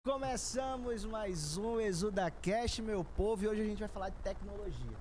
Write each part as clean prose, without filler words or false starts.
Começamos mais um ExudaCast, meu povo, e hoje a gente vai falar de tecnologia.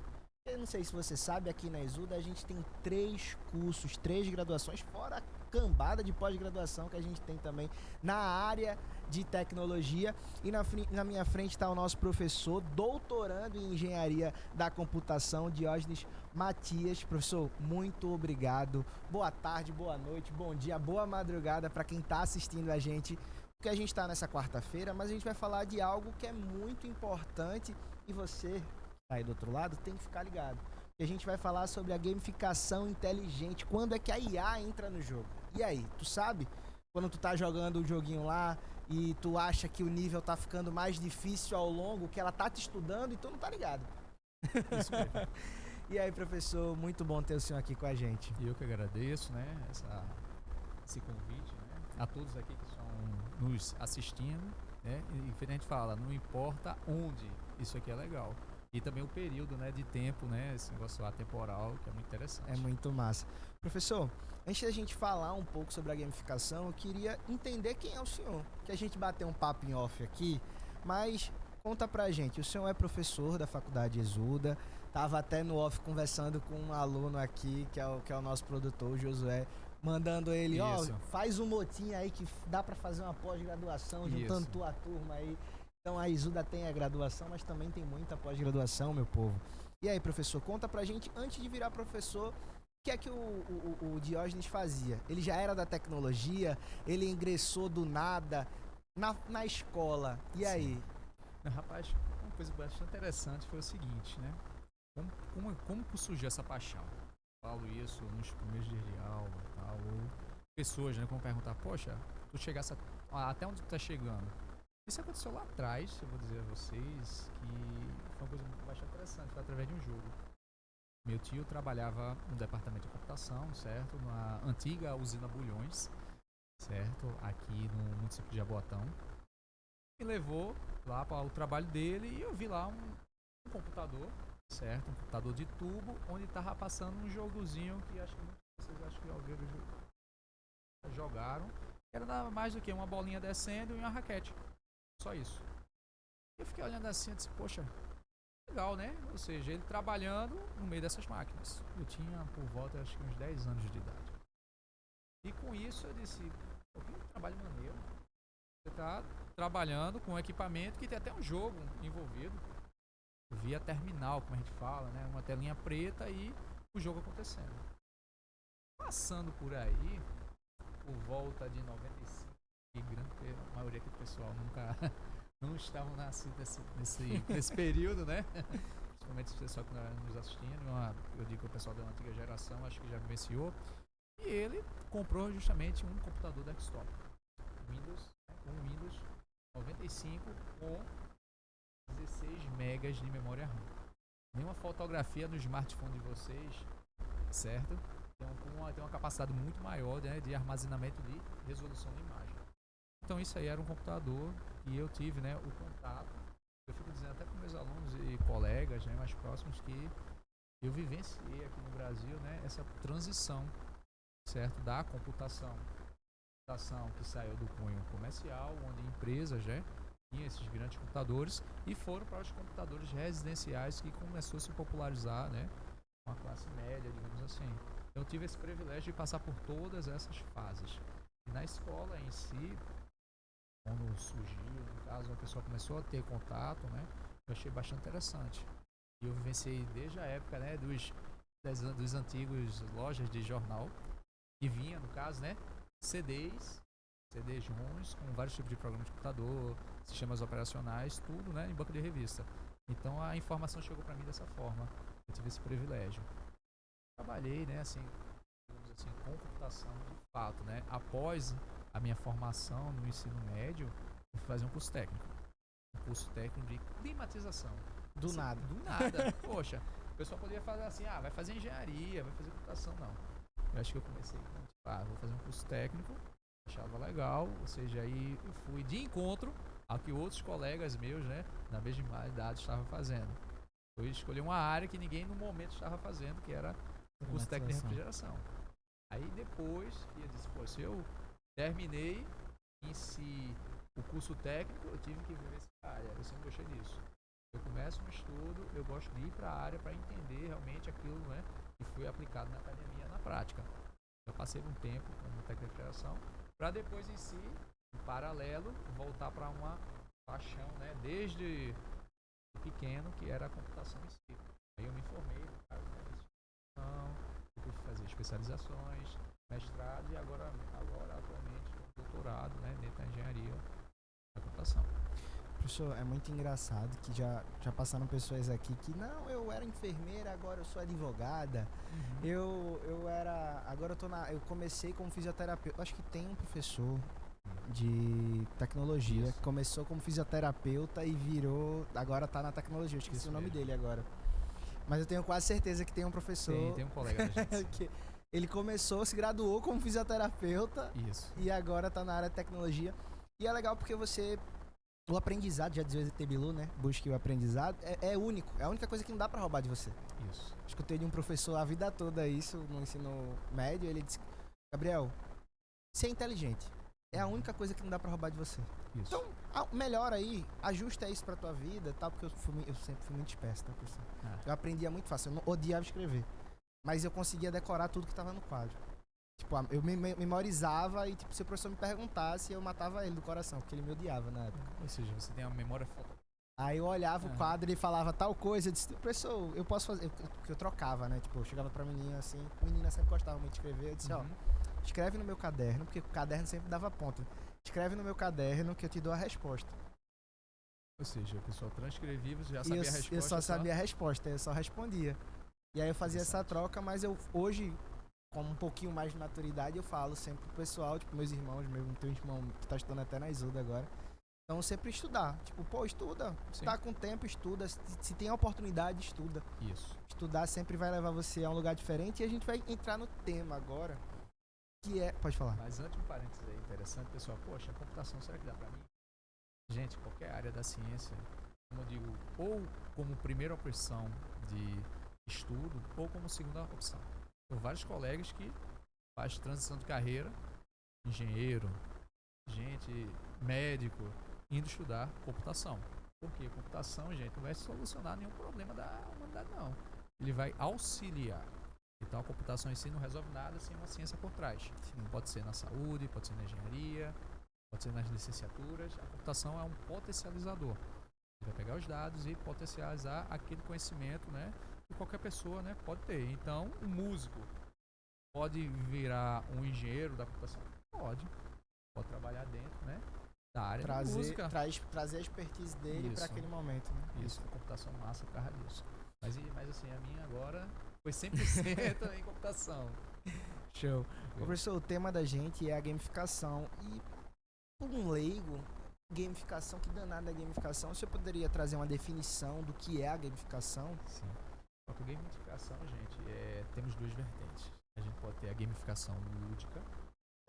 Eu não sei se você sabe, aqui na Exuda a gente tem 3 cursos, 3 graduações, fora a cambada de pós-graduação que a gente tem também na área de tecnologia. E na minha frente está o nosso professor, doutorando em Engenharia da Computação, Diógenes Matias. Professor, muito obrigado. Boa tarde, boa noite, bom dia, boa madrugada para quem está assistindo a gente. Porque a gente está nessa quarta-feira, mas a gente vai falar de algo que é muito importante e você, tá aí do outro lado, tem que ficar ligado. E a gente vai falar sobre a gamificação inteligente, quando é que a IA entra no jogo. E aí, tu sabe? Quando tu tá jogando o joguinho lá e tu acha que o nível tá ficando mais difícil ao longo, que ela tá te estudando e tu não tá ligado. Isso mesmo. E aí, professor, muito bom ter o senhor aqui com a gente. E eu que agradeço, né, esse convite, né, a todos aqui que estão nos assistindo, né, e a gente fala, não importa onde, isso aqui é legal. E também o período, né, de tempo, né, esse negócio atemporal, que é muito interessante. É muito massa. Professor, antes da gente falar um pouco sobre a gamificação, eu queria entender quem é o senhor. Que a gente bateu um papo em off aqui, mas conta pra gente, o senhor é professor da Faculdade Exuda, tava até no off conversando com um aluno aqui, que é o nosso produtor, o Josué, mandando ele, ó, faz um motim aí que dá pra fazer uma pós-graduação, juntando tua turma aí. Então a Exuda tem a graduação, mas também tem muita pós-graduação, meu povo. E aí, professor, conta pra gente, antes de virar professor, o que é que o Diógenes fazia? Ele já era da tecnologia, ele ingressou do nada na escola. E aí? Rapaz, uma coisa bastante interessante foi o seguinte, né? Como surgiu essa paixão? Eu falo isso nos primeiros dias de aula e tal, ou pessoas, né, vão perguntar, poxa, tu chegasse até onde tu tá chegando? Isso aconteceu lá atrás, eu vou dizer a vocês, que foi uma coisa bastante interessante, foi através de um jogo. Meu tio trabalhava no departamento de computação, certo? Na antiga usina Bulhões, certo? Aqui no município de Jaboatão. Me levou lá para o trabalho dele e eu vi lá um computador, certo? Um computador de tubo, onde estava passando um jogozinho que acho que vocês acham que alguém jogaram. Era nada mais do que uma bolinha descendo e uma raquete. Só isso. Eu fiquei olhando assim e disse, poxa, legal, né? Ou seja, ele trabalhando no meio dessas máquinas. Eu tinha por volta, acho que uns 10 anos de idade. E com isso eu disse, pô, que trabalho maneiro. Você está trabalhando com um equipamento que tem até um jogo envolvido. Via terminal, como a gente fala, né? Uma telinha preta e o jogo acontecendo. Passando por aí, por volta de 95, e a maioria do pessoal nunca não estavam nascidos nesse período, né? Principalmente o pessoal que nos assistindo, eu digo que o pessoal da antiga geração acho que já vivenciou. E ele comprou justamente um computador desktop, um Windows 95 com 16 megas de memória RAM. Nenhuma fotografia no smartphone de vocês, certo? Tem uma capacidade muito maior, né, de armazenamento de resolução de imagem. Então isso aí era um computador e eu tive, né, o contato. Eu fico dizendo até para meus alunos e colegas, né, mais próximos que eu vivenciei aqui no Brasil, né, essa transição, certo, da computação que saiu do cunho comercial, onde empresas, né, tinham esses grandes computadores e foram para os computadores residenciais que começou a se popularizar, né, uma classe média, digamos assim. Eu tive esse privilégio de passar por todas essas fases. E na escola em si, quando surgiu, no caso, a pessoa começou a ter contato, né, eu achei bastante interessante. E eu vivenciei desde a época, né, dos antigos lojas de jornal, que vinha, no caso, né, CDs ROMs, com vários tipos de programas de computador, sistemas operacionais, tudo, né, em banco de revista. Então a informação chegou para mim dessa forma. Eu tive esse privilégio. Trabalhei, né, assim, com computação de fato, né. Após a minha formação no ensino médio, eu fui fazer um curso técnico. Um curso técnico de climatização. Do nada. Do nada. Poxa, o pessoal poderia fazer assim, vai fazer engenharia, vai fazer computação. Não. Eu acho que eu comecei com, vou fazer um curso técnico, achava legal, ou seja, aí eu fui de encontro ao que outros colegas meus, né, na mesma idade estavam fazendo. Eu escolhi uma área que ninguém no momento estava fazendo, que era um curso técnico de refrigeração. Aí depois, eu disse, pô, se eu terminei em si O curso técnico, eu tive que viver essa área, eu sempre gostei disso. Eu começo um estudo, eu gosto de ir para a área para entender realmente aquilo, né, que foi aplicado na academia, na prática. Eu passei um tempo como técnico de refrigeração, para depois em si, em paralelo, voltar para uma paixão, né, desde pequeno, que era a computação em si. Aí eu me formei no caso da instituição, depois de fazer especializações, mestrado e agora atualmente doutorado, né, dentro da engenharia da computação. Professor, é muito engraçado que já passaram pessoas aqui que não, eu era enfermeira, agora eu sou advogada. Eu comecei como fisioterapeuta. Acho que tem um professor de tecnologia que começou como fisioterapeuta e virou, agora tá na tecnologia. Eu esqueci Isso o nome mesmo. dele agora. Mas eu tenho quase certeza que tem um professor Tem um colega da gente. que ele começou, se graduou como fisioterapeuta Isso. e agora tá na área de tecnologia. E é legal porque o aprendizado, já dizia o ET Bilu, né? Busque o aprendizado, é único. É a única coisa que não dá pra roubar de você. Isso. Escutei de um professor a vida toda isso no ensino médio. Ele disse: Gabriel, ser inteligente é a única coisa que não dá pra roubar de você. Isso. Então, melhora aí, ajusta isso pra tua vida, tal, porque eu sempre fui muito disperso, tá, professor? Eu aprendia muito fácil, eu não odiava escrever. Mas eu conseguia decorar tudo que tava no quadro. Tipo, eu memorizava e, tipo, se o professor me perguntasse, eu matava ele do coração, porque ele me odiava na época. Ou seja, você tem uma memória fotográfica. Aí eu olhava o quadro e ele falava tal coisa, eu disse: professor, eu posso fazer. Porque eu trocava, né? Tipo, eu chegava pra menina assim, a menina sempre gostava muito de escrever, eu disse: ó, escreve no meu caderno, porque o caderno sempre dava ponta. Escreve no meu caderno que eu te dou a resposta. Ou seja, o pessoal transcrevia, você já sabia a resposta. Eu só sabia a resposta, eu só respondia. E aí eu fazia essa troca, mas eu hoje, com um pouquinho mais de maturidade, eu falo sempre pro pessoal, tipo, meus irmãos, tem um irmão que tá estudando até na Isuda agora. Então sempre estudar. Tipo, pô, estuda. Sim. Tá com tempo, estuda. Se tem a oportunidade, estuda. Isso. Estudar sempre vai levar você a um lugar diferente. E a gente vai entrar no tema agora, que é... Pode falar. Mas antes, um parênteses aí interessante, pessoal. Poxa, a computação, será que dá pra mim? Gente, qualquer área da ciência, como eu digo, ou como primeira opção de estudo, ou como segunda opção. Tem vários colegas que fazem transição de carreira, engenheiro, gente, médico, indo estudar computação. Porque computação, gente, não vai solucionar nenhum problema da humanidade, não. Ele vai auxiliar. Então a computação em si não resolve nada sem uma ciência por trás. Sim. Pode ser na saúde, pode ser na engenharia, pode ser nas licenciaturas. A computação é um potencializador. Ele vai pegar os dados e potencializar aquele conhecimento, né, que qualquer pessoa, né, pode ter. Então, um músico pode virar um engenheiro da computação? Pode trabalhar dentro, né, da área da música. Trazer a expertise dele para aquele momento, né? Isso, a computação massa por causa disso. Mas assim, a minha agora foi 100% em computação. Show. Ô, professor, o tema da gente é a gamificação. E, por um leigo, gamificação, que danada é gamificação? Você poderia trazer uma definição do que é a gamificação? Sim. A gamificação, gente, temos duas vertentes. A gente pode ter a gamificação lúdica,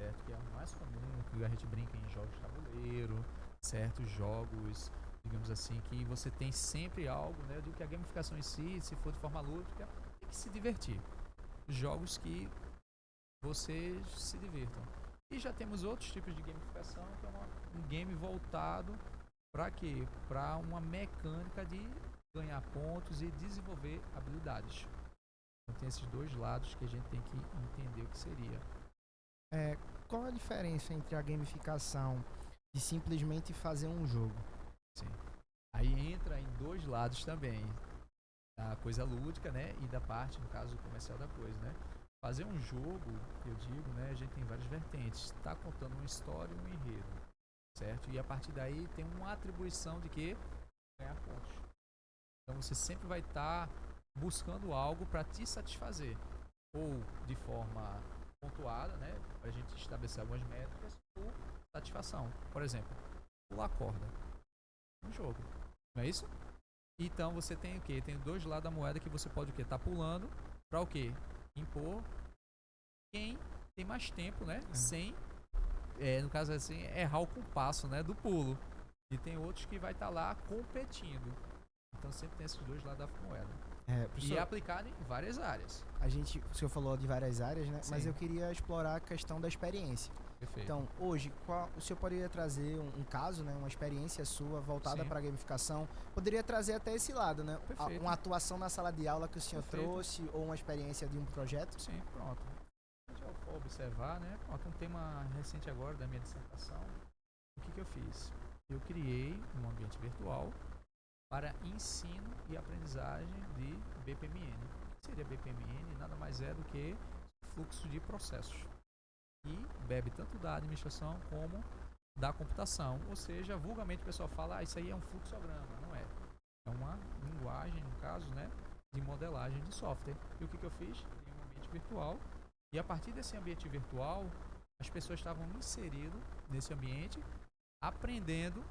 certo? Que é o mais comum, que a gente brinca em jogos de tabuleiro, certos jogos, digamos assim, que você tem sempre algo, né? Do que a gamificação em si, se for de forma lúdica, tem que se divertir. Jogos que vocês se divirtam. E já temos outros tipos de gamificação, que é um game voltado para quê? Para uma mecânica de ganhar pontos e desenvolver habilidades. Então tem esses dois lados que a gente tem que entender o que seria. Qual a diferença entre a gamificação e simplesmente fazer um jogo? Sim. Aí entra em dois lados também. Da coisa lúdica, né? E da parte, no caso, comercial da coisa, né? Fazer um jogo, eu digo, né? A gente tem várias vertentes. Está contando uma história e um enredo, certo? E a partir daí tem uma atribuição de que ganhar pontos. Então você sempre vai estar buscando algo para te satisfazer. Ou de forma pontuada, né? Para a gente estabelecer algumas métricas por satisfação. Por exemplo, pular corda. Um jogo. Não é isso? Então você tem o quê? Tem dois lados da moeda que você pode o quê? Tá pulando para o quê? Impor quem tem mais tempo, né? Sem, no caso assim, errar o compasso, né? Do pulo. E tem outros que vai estar lá competindo. Então sempre tem esses dois lados da moeda. Professor, e é aplicado em várias áreas. o senhor falou de várias áreas, né? Sim. Mas eu queria explorar a questão da experiência. Perfeito. Então, hoje, o senhor poderia trazer um caso, né, uma experiência sua voltada Sim. para a gamificação? Poderia trazer até esse lado, né? Perfeito. Uma atuação na sala de aula que o senhor Perfeito. trouxe ou uma experiência de um projeto? Sim, pronto. Se a gente for observar, né? Pronto, um tema recente agora da minha dissertação. O que eu fiz? Eu criei um ambiente virtual para ensino e aprendizagem de BPMN. O que seria BPMN? Nada mais é do que fluxo de processos. E bebe tanto da administração como da computação. Ou seja, vulgarmente o pessoal fala, isso aí é um fluxograma. Não é. É uma linguagem, no caso, né, de modelagem de software. E o que eu fiz? Criei um ambiente virtual. E a partir desse ambiente virtual, as pessoas estavam inseridas nesse ambiente, aprendendo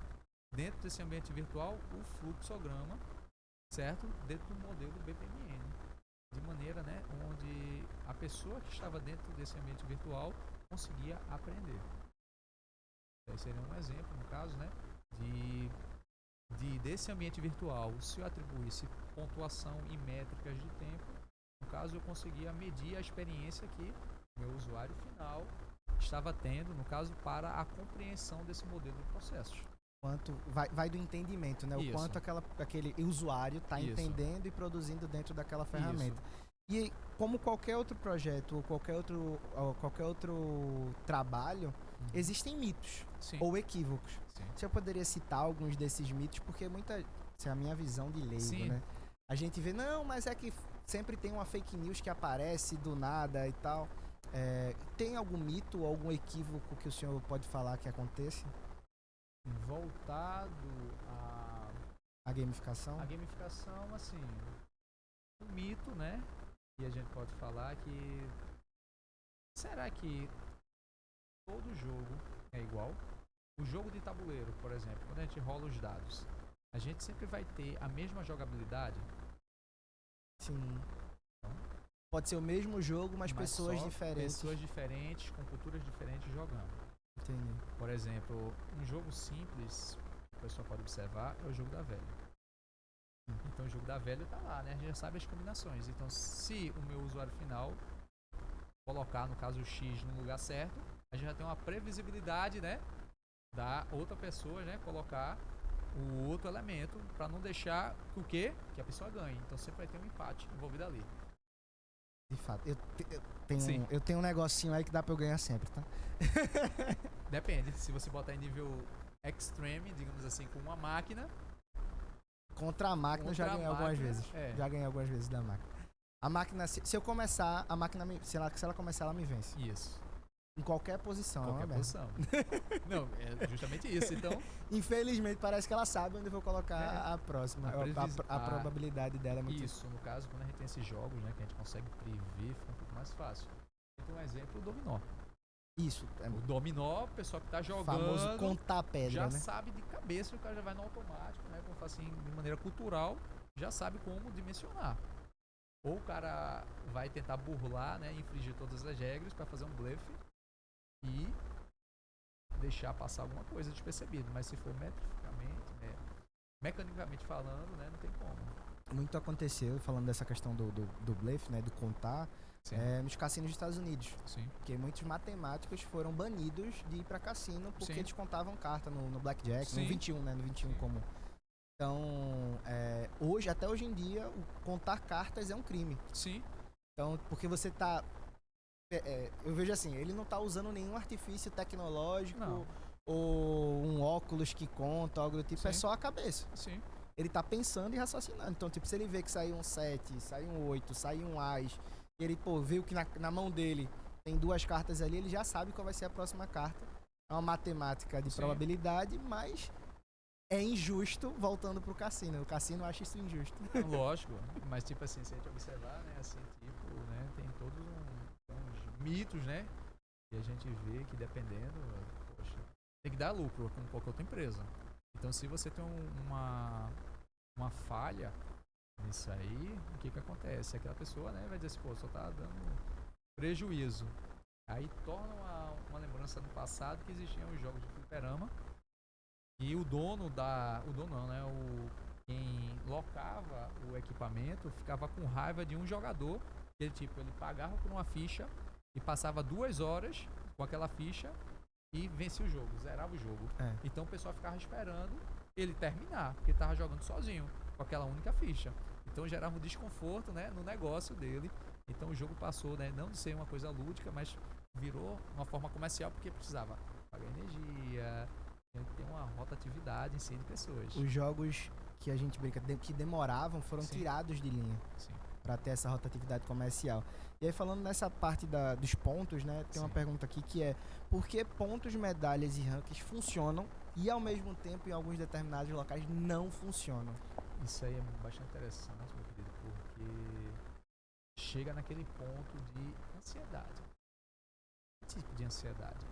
dentro desse ambiente virtual o fluxograma, certo? Dentro do modelo BPMN. De maneira, né, onde a pessoa que estava dentro desse ambiente virtual conseguia aprender. Esse seria um exemplo, no caso, né, desse ambiente virtual, se eu atribuísse pontuação e métricas de tempo, no caso eu conseguia medir a experiência que meu usuário final estava tendo, no caso, para a compreensão desse modelo de processos. Quanto vai do entendimento, né? Isso. O quanto aquele usuário está Isso. entendendo e produzindo dentro daquela ferramenta. Isso. E como qualquer outro projeto ou qualquer outro trabalho, existem mitos. Sim. Ou equívocos. Sim. Se eu poderia citar alguns desses mitos, porque essa é a minha visão de leigo, Sim. né? A gente vê, não, mas é que sempre tem uma fake news que aparece do nada e tal. Tem algum mito ou algum equívoco que o senhor pode falar que aconteça? Voltado A gamificação? a gamificação, assim, um mito, né? E a gente pode falar que será que todo jogo é igual? O jogo de tabuleiro, por exemplo, quando a gente rola os dados, a gente sempre vai ter a mesma jogabilidade? Sim. Pode ser o mesmo jogo, mas pessoas diferentes. Pessoas diferentes, com culturas diferentes jogando. Entendi. Por exemplo, um jogo simples, o pessoal pode observar, é o jogo da velha. Então o jogo da velha tá lá, né? A gente já sabe as combinações. Então se o meu usuário final colocar, no caso, o X no lugar certo, a gente já tem uma previsibilidade, né? Da outra pessoa, né? Colocar o outro elemento para não deixar o quê? Que a pessoa ganhe. Então sempre vai ter um empate envolvido ali. De fato. Sim. Eu tenho um negocinho aí que dá pra eu ganhar sempre, tá? Depende. Se você botar em nível extreme, digamos assim, com uma máquina. Contra a máquina, já ganhei algumas vezes. É. Já ganhei algumas vezes da máquina. A máquina, se eu começar, a máquina, se ela começar, ela me vence. Isso. Em qualquer posição. Qualquer posição. Não, é justamente isso. Então, infelizmente, parece que ela sabe onde eu vou colocar a próxima. A probabilidade dela é muito... Isso, no caso, quando a gente tem esses jogos, né, que a gente consegue prever, fica um pouco mais fácil. Então, um exemplo, o dominó. Isso. O dominó, o pessoal que tá jogando... famoso contar pedra, já né? sabe de cabeça, o cara já vai no automático, né, como faz assim, de maneira cultural, já sabe como dimensionar. Ou o cara vai tentar burlar, né, infringir todas as regras para fazer um bluff e deixar passar alguma coisa despercebido. Mas se for mecanicamente falando, né, não tem como. Muito aconteceu, falando dessa questão do bluff, né, do contar, nos cassinos dos Estados Unidos. Sim. Porque muitos matemáticos foram banidos de ir pra cassino porque Sim. eles contavam carta no Blackjack, Sim. no 21, né, no 21 comum. Então, até hoje em dia, o contar cartas é um crime. Sim. Então, porque você tá... eu vejo assim, ele não tá usando nenhum artifício tecnológico ou um óculos que conta, algo do tipo, Sim. é só a cabeça. Sim. Ele tá pensando e raciocinando. Então, tipo, se ele vê que saiu um 7, saiu um 8, saiu um As, e ele, viu que na mão dele tem 2 cartas ali, ele já sabe qual vai ser a próxima carta. É uma matemática de probabilidade, mas é injusto voltando pro cassino. O cassino acha isso injusto. Lógico, mas tipo assim, se a gente observar, né, assim, tipo, né, tem todos uns mitos, né, e a gente vê que dependendo, poxa, tem que dar lucro como qualquer outra empresa. Então se você tem uma falha nisso aí, o que acontece? Aquela pessoa, né, vai dizer assim, pô, só tá dando prejuízo. Aí torna uma lembrança do passado que existiam os jogos de fliperama e quem locava o equipamento ficava com raiva de um jogador, que ele pagava por uma ficha e passava 2 horas com aquela ficha e vencia o jogo, zerava o jogo. É. Então o pessoal ficava esperando ele terminar, porque ele tava jogando sozinho, com aquela única ficha. Então gerava um desconforto, né, no negócio dele. Então o jogo passou, né, não de ser uma coisa lúdica, mas virou uma forma comercial, porque precisava pagar energia, tinha que ter uma rotatividade em si de pessoas. Os jogos que a gente brinca, que demoravam, foram Sim. tirados de linha Sim. para ter essa rotatividade comercial. E aí, falando nessa parte dos pontos, né, tem uma Sim. pergunta aqui que é: por que pontos, medalhas e rankings funcionam e ao mesmo tempo em alguns determinados locais não funcionam? Isso aí é bastante interessante, meu querido, porque chega naquele ponto de ansiedade. Que tipo de ansiedade?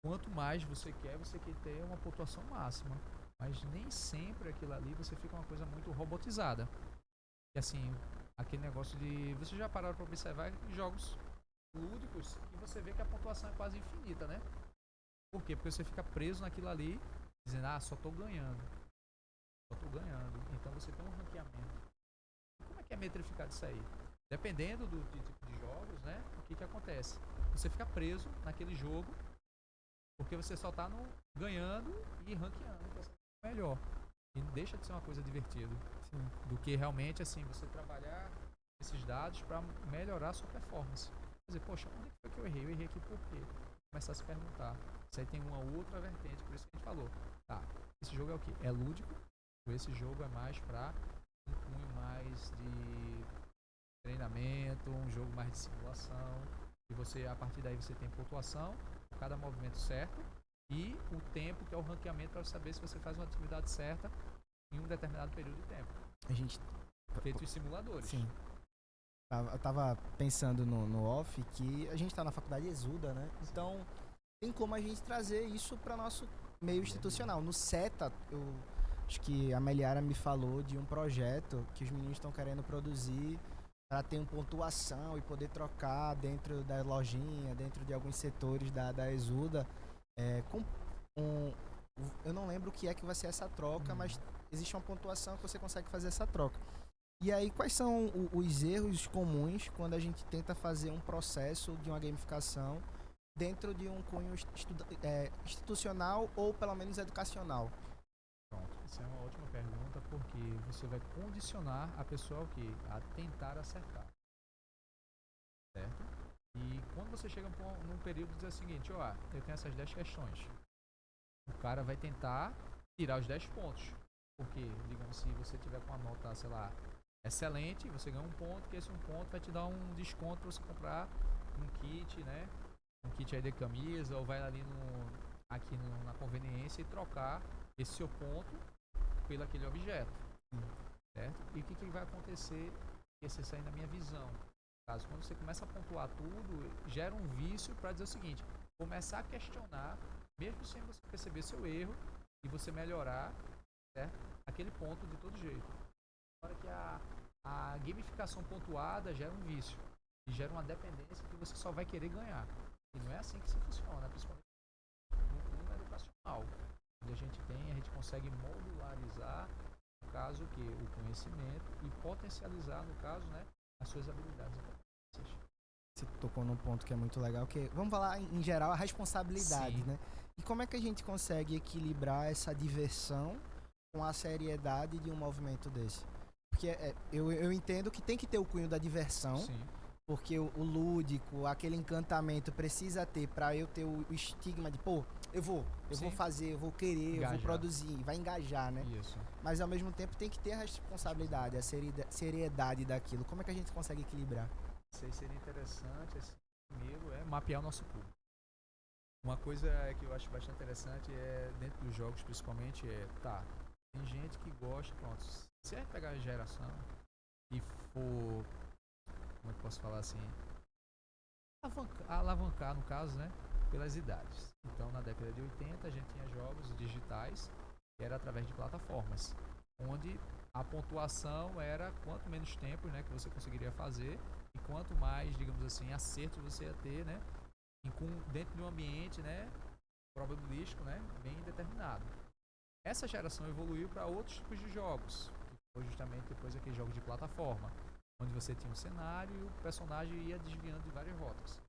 Quanto mais você quer ter uma pontuação máxima. Mas nem sempre aquilo ali você fica uma coisa muito robotizada. E assim, aquele negócio de... Você já pararam para observar jogos lúdicos que você vê que a pontuação é quase infinita, né? Por quê? Porque você fica preso naquilo ali, dizendo, só tô ganhando. Só tô ganhando. Então você tem um ranqueamento. E como é que é metrificado isso aí? Dependendo do tipo de jogos, né? O que acontece? Você fica preso naquele jogo porque você só tá ganhando e ranqueando, que é melhor. E deixa de ser uma coisa divertida. Sim. Do que realmente, assim, você trabalhar esses dados para melhorar a sua performance. Quer dizer, poxa, onde foi que eu errei? Eu errei aqui por quê? Começar a se perguntar. Isso aí tem uma outra vertente, por isso que a gente falou. Tá, esse jogo é o quê? É lúdico? Ou esse jogo é mais para um cunho mais de treinamento, um jogo mais de simulação? E você, a partir daí, você tem pontuação, cada movimento certo, e o tempo, que é o ranqueamento, para saber se você faz uma atividade certa em um determinado período de tempo. A gente... Feito em simuladores. Sim. Eu tava pensando no off que a gente tá na faculdade Exuda, né? Então, tem como a gente trazer isso para nosso meio institucional. No CETA, eu acho que a Meliara me falou de um projeto que os meninos estão querendo produzir para ter uma pontuação e poder trocar dentro da lojinha, dentro de alguns setores da Exuda, eu não lembro o que é que vai ser essa troca, mas existe uma pontuação que você consegue fazer essa troca. E aí, quais são os erros comuns quando a gente tenta fazer um processo de uma gamificação dentro de um cunho institucional ou pelo menos educacional? Pronto, essa é uma ótima pergunta, porque você vai condicionar a pessoa ao quê? A tentar acertar. Certo? E quando você chega num período e diz o seguinte, eu tenho essas 10 questões. O cara vai tentar tirar os 10 pontos. Porque, digamos, se você tiver com a nota, sei lá, excelente, você ganha um ponto, que esse um ponto vai te dar um desconto para você comprar um kit, né? Um kit aí de camisa, ou vai ali na conveniência e trocar esse seu ponto pelo aquele objeto. Certo? E o que vai acontecer? Esse aí na minha visão. Caso quando você começa a pontuar tudo, gera um vício para dizer o seguinte, começar a questionar, mesmo sem você perceber seu erro, e você melhorar, certo? Aquele ponto de todo jeito. Agora que a gamificação pontuada gera um vício e gera uma dependência que você só vai querer ganhar. E não é assim que se funciona, principalmente no mundo educacional. Onde a gente consegue modularizar, no caso, o conhecimento e potencializar, no caso, né, as suas habilidades. Você tocou num ponto que é muito legal, que vamos falar em geral a responsabilidade, Sim. né? E como é que a gente consegue equilibrar essa diversão com a seriedade de um movimento desse? Porque eu entendo que tem que ter o cunho da diversão, Sim. porque o lúdico, aquele encantamento precisa ter para eu ter o estigma de, eu vou fazer, eu vou querer, Engajar. eu vou produzir, vai engajar, né? Isso. Mas ao mesmo tempo tem que ter a responsabilidade, a seriedade daquilo. Como é que a gente consegue equilibrar? Isso aí seria interessante, assim, primeiro é mapear o nosso público. Uma coisa que eu acho bastante interessante dentro dos jogos principalmente, tem gente que gosta, pronto, se é pegar a geração e for, como é que eu posso falar assim, alavancar no caso, né, pelas idades. Então na década de 80 a gente tinha jogos digitais que era através de plataformas, onde a pontuação era quanto menos tempo, né, que você conseguiria fazer e quanto mais, digamos assim, acertos você ia ter, né, dentro de um ambiente, né, probabilístico, né, bem determinado. Essa geração evoluiu para outros tipos de jogos, que foi justamente depois aqueles jogos de plataforma, onde você tinha um cenário e o personagem ia desviando de várias rotas.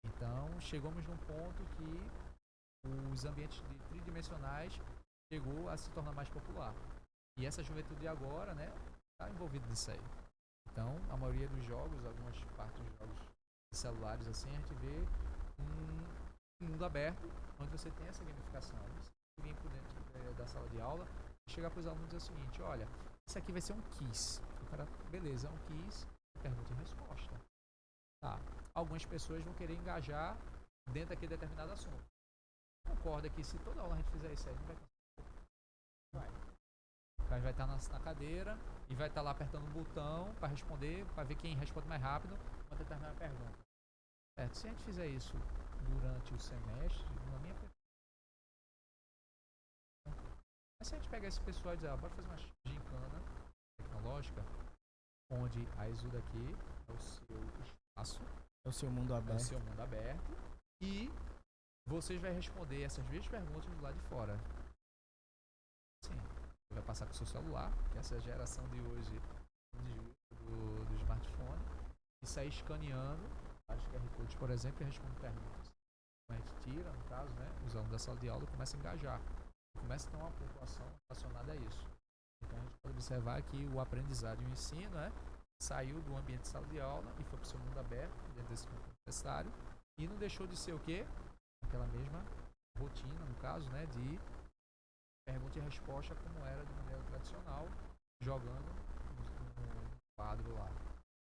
Então chegamos num ponto que os ambientes tridimensionais chegou a se tornar mais popular. E essa juventude agora, né, está envolvida nisso aí. Então, a maioria dos jogos, algumas partes dos jogos de celulares, assim, a gente vê um mundo aberto, onde você tem essa gamificação. Você vem por dentro da sala de aula e chegar para os alunos e dizer o seguinte: olha, isso aqui vai ser um quiz. O cara, beleza, é um quiz, pergunta e resposta. Tá. Algumas pessoas vão querer engajar dentro daquele determinado assunto. Concorda que se toda aula a gente fizer isso aí, não vai conseguir. Vai. O cara vai estar na cadeira e vai estar lá apertando um botão para responder, para ver quem responde mais rápido uma determinada pergunta. Certo? Se a gente fizer isso durante o semestre, na minha mas se a gente pegar esse pessoal e dizer, bora fazer uma gincana tecnológica, onde a Exuda aqui é o seu espaço, É o seu mundo é o aberto. seu mundo aberto, e vocês vão responder essas mesmas perguntas do lado de fora. Sim, você vai passar com o seu celular, que essa geração de hoje do smartphone, e sair escaneando vários QR Codes, por exemplo, e responder perguntas. A gente tira, no caso, né, os alunos da sala de aula começam a engajar. Começa a ter uma pontuação relacionada a isso. Então a gente pode observar que o aprendizado e o ensino, né, saiu do ambiente de sala de aula e foi para o seu mundo aberto, dentro desse mundo necessário, e não deixou de ser o quê? Aquela mesma rotina, no caso, né, de pergunta e resposta como era de maneira tradicional, jogando no quadro lá.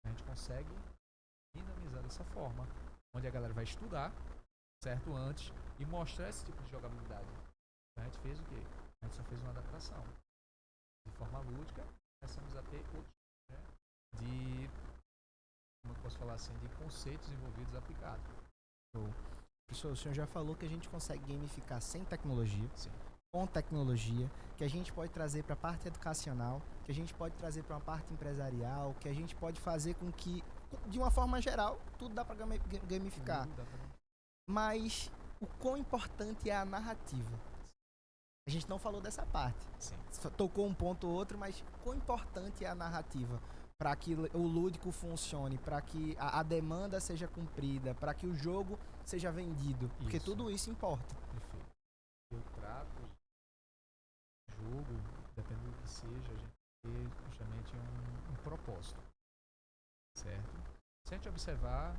A gente consegue dinamizar dessa forma, onde a galera vai estudar, certo, antes, e mostrar esse tipo de jogabilidade. A gente fez o quê? A gente só fez uma adaptação. De forma lúdica, começamos a ter outros, né, de, como eu posso falar assim, de conceitos envolvidos aplicados. Professor, o senhor já falou que a gente consegue gamificar sem tecnologia, Sim. com tecnologia, que a gente pode trazer para a parte educacional, que a gente pode trazer para uma parte empresarial, que a gente pode fazer com que, de uma forma geral, tudo dá para gamificar. Mas o quão importante é a narrativa? A gente não falou dessa parte. Sim. Tocou um ponto ou outro, mas quão importante é a narrativa para que o lúdico funcione, para que a demanda seja cumprida, para que o jogo seja vendido? Porque Isso. tudo isso importa. Perfeito. Eu trato jogo, dependendo do que seja, a gente tem justamente um propósito, certo? Se a gente observar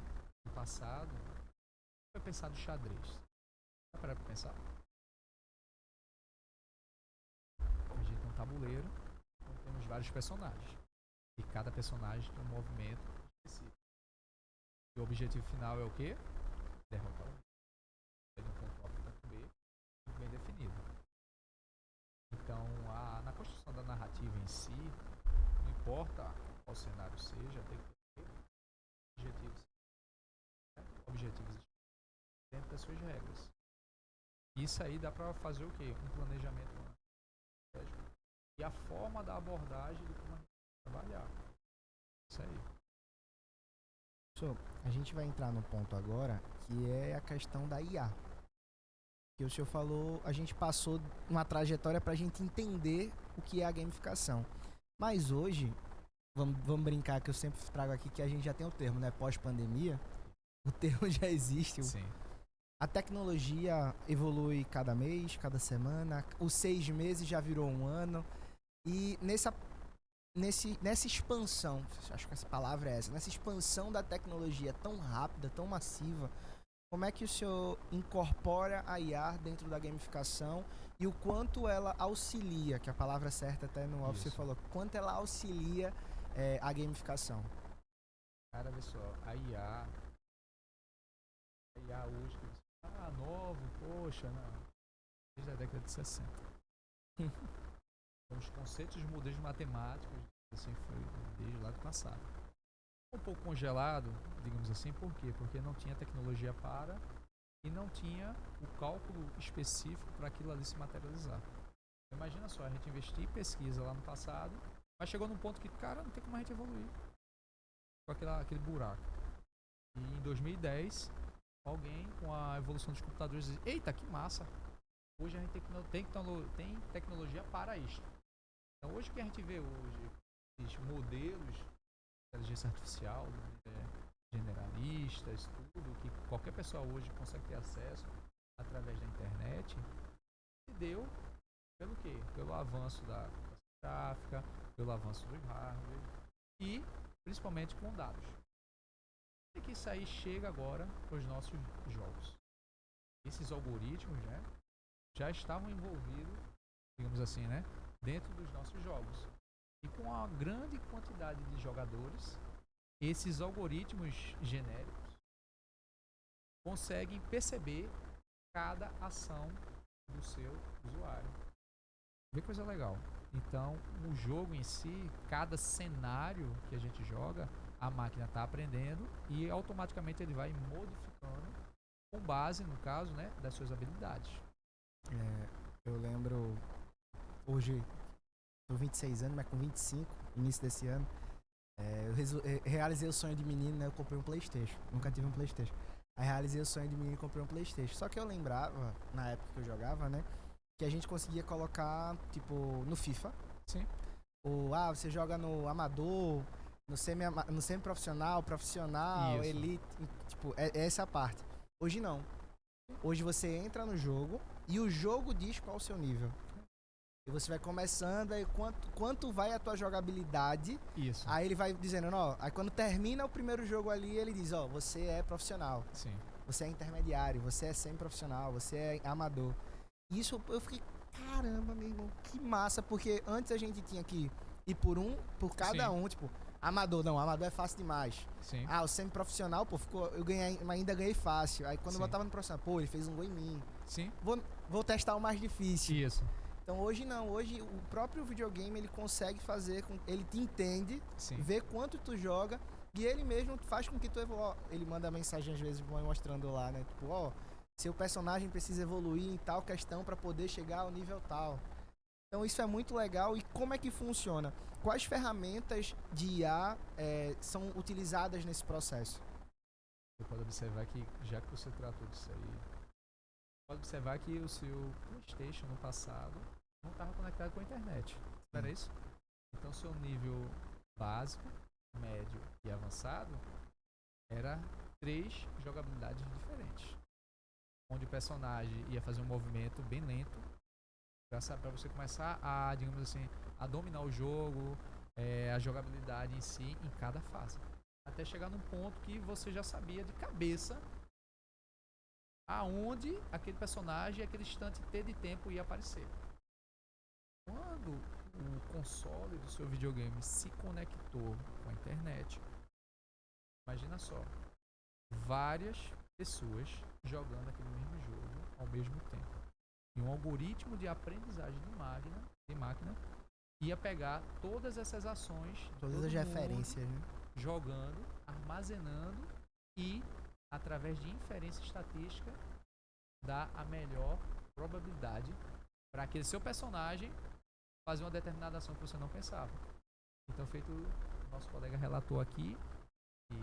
no passado, foi pensado xadrez. Vai parar para pensar? A gente tem um tabuleiro, onde temos vários personagens. E cada personagem tem um movimento específico. E o objetivo final é o quê? Derrotar um. De um ponto A para o ponto B, muito bem definido. Então, na construção da narrativa em si, não importa qual cenário seja, tem que ter objetivos dentro das suas regras. Isso aí dá para fazer o quê? Um planejamento estratégico. E a forma da abordagem de como a gente vai trabalhar. Isso aí. Professor, a gente vai entrar no ponto agora, que é a questão da IA. Que o senhor falou, a gente passou uma trajetória para a gente entender o que é a gamificação. Mas hoje, vamos brincar que eu sempre trago aqui que a gente já tem o termo, né? Pós-pandemia, o termo já existe. Sim. A tecnologia evolui cada mês, cada semana. Os 6 meses já virou um ano. E nessa expansão, acho que essa palavra é essa, nessa expansão da tecnologia tão rápida, tão massiva, como é que o senhor incorpora a IA dentro da gamificação e o quanto ela auxilia, que a palavra certa até no off você falou, quanto ela auxilia a gamificação? Cara, vê só, a IA hoje, novo, poxa, não. Desde a década de 60. Os conceitos de modelos matemáticos, assim, foi desde lá do passado. Um pouco congelado, digamos assim, por quê? Porque não tinha tecnologia para e não tinha o cálculo específico para aquilo ali se materializar. Imagina só, a gente investir em pesquisa lá no passado, mas chegou num ponto que, cara, não tem como a gente evoluir com aquele buraco. E em 2010, alguém com a evolução dos computadores diz, eita, que massa! Hoje a gente tem tecnologia para isso. Então hoje o que a gente vê hoje, esses modelos de inteligência artificial, generalistas, tudo, que qualquer pessoa hoje consegue ter acesso, através da internet se deu pelo quê? Pelo avanço da gráfica, pelo avanço do hardware e principalmente com dados. E que isso aí chega agora para os nossos jogos. Esses algoritmos, né, já estavam envolvidos, digamos assim, né, dentro dos nossos jogos. E com a grande quantidade de jogadores, esses algoritmos genéricos conseguem perceber cada ação do seu usuário. Vê coisa legal. Então, o jogo em si, cada cenário que a gente joga, a máquina está aprendendo e automaticamente ele vai modificando com base, no caso, né, das suas habilidades. Eu lembro, hoje, tô 26 anos, mas com 25, início desse ano, eu realizei o sonho de menino, né? Eu comprei um PlayStation. Nunca tive um PlayStation. Aí realizei o sonho de menino e comprei um PlayStation. Só que eu lembrava, na época que eu jogava, né? Que a gente conseguia colocar, tipo, no FIFA. Sim. Você joga no amador, no semi-profissional, profissional, Isso. elite. Tipo, é essa a parte. Hoje não. Hoje você entra no jogo e o jogo diz qual é o seu nível. E você vai começando, aí quanto vai a tua jogabilidade. Isso. Aí ele vai dizendo, ó, aí quando termina o primeiro jogo ali, ele diz, ó, você é profissional, Sim. você é intermediário, você é semi-profissional, você é amador. Isso eu fiquei, caramba, meu irmão, que massa, porque antes a gente tinha que ir por cada Sim. um, tipo, amador, não, amador é fácil demais. Sim. O semi-profissional, pô, ainda ganhei fácil. Aí quando eu Sim. botava no profissional, pô, ele fez um gol em mim. Sim. Vou testar o mais difícil. Isso. Então hoje não, hoje o próprio videogame ele consegue fazer, ele te entende, Sim. vê quanto tu joga e ele mesmo faz com que tu evolua. Ele manda mensagem às vezes mostrando lá, né? Tipo, ó, seu personagem precisa evoluir em tal questão para poder chegar ao nível tal. Então isso é muito legal. E como é que funciona? Quais ferramentas de IA são utilizadas nesse processo? Você pode observar que, já que você tratou disso aí, pode observar que o seu PlayStation no passado não estava conectado com a internet. Não era isso? Então, seu nível básico, médio e avançado era 3 jogabilidades diferentes. Onde o personagem ia fazer um movimento bem lento para você começar a, digamos assim, a dominar o jogo, a jogabilidade em si em cada fase. Até chegar num ponto que você já sabia de cabeça aonde aquele personagem, aquele instante T de tempo ia aparecer. Quando o console do seu videogame se conectou com a internet, imagina só, várias pessoas jogando aquele mesmo jogo ao mesmo tempo. E um algoritmo de aprendizagem de máquina ia pegar todas essas ações, todas as referências, né? Jogando, armazenando e, através de inferência estatística, dar a melhor probabilidade para aquele seu personagem fazer uma determinada ação que você não pensava. Então, feito o nosso colega relatou aqui, que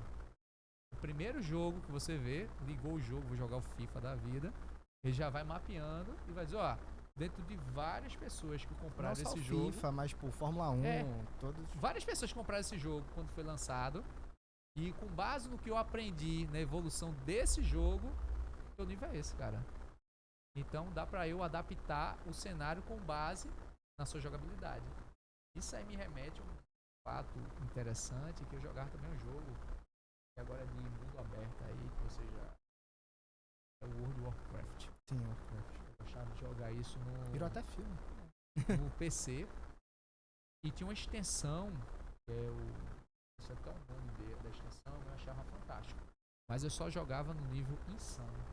o primeiro jogo que você vê, ligou o jogo, vou jogar o FIFA da vida, ele já vai mapeando e vai dizer, ó, dentro de várias pessoas que compraram não só esse FIFA, jogo, mas por Fórmula 1, todos. Várias pessoas que compraram esse jogo quando foi lançado, e com base no que eu aprendi na evolução desse jogo, o nível é esse, cara. Então dá pra eu adaptar o cenário com base na sua jogabilidade. Isso aí me remete a um fato interessante, que eu jogava também um jogo que agora é de mundo aberto aí, que você já... é o World of Warcraft. Sim, Warcraft. Eu gostava de jogar isso no... Virou até filme. no PC. E tinha uma extensão, que é o... não sei até o nome da extensão, eu achava fantástico. Mas eu só jogava no nível insano.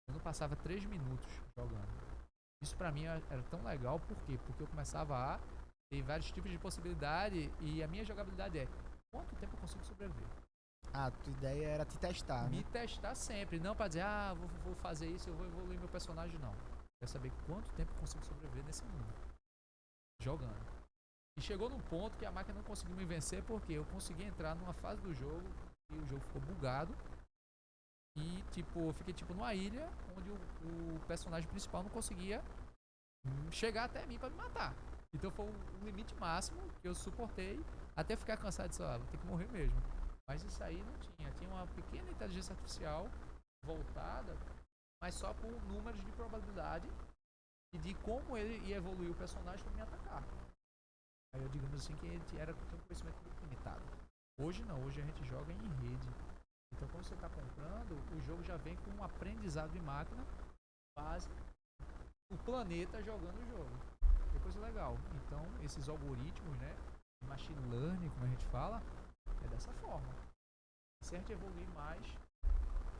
Eu não passava 3 minutos jogando. Isso pra mim era tão legal, por quê? Porque eu começava a ter vários tipos de possibilidade e a minha jogabilidade é quanto tempo eu consigo sobreviver. A tua ideia era te testar, Me né? testar sempre, não pra dizer, vou fazer isso, eu vou evoluir meu personagem, não. Quero saber quanto tempo eu consigo sobreviver nesse mundo. Jogando. E chegou num ponto que a máquina não conseguiu me vencer, porque eu consegui entrar numa fase do jogo e o jogo ficou bugado. E eu fiquei numa ilha onde o personagem principal não conseguia chegar até mim pra me matar. Então foi um limite máximo que eu suportei até ficar cansado de vou ter que morrer mesmo. Mas isso aí não tinha. Tinha uma pequena inteligência artificial voltada mas só por números de probabilidade e de como ele ia evoluir o personagem para me atacar. Aí eu digamos assim que ele tinha um conhecimento muito limitado. Hoje não, hoje a gente joga em rede. Então quando você está comprando, o jogo já vem com um aprendizado de máquina base, o planeta jogando o jogo. Que coisa legal. Então esses algoritmos, né, machine learning, como a gente fala, é dessa forma. Se a gente evoluir mais,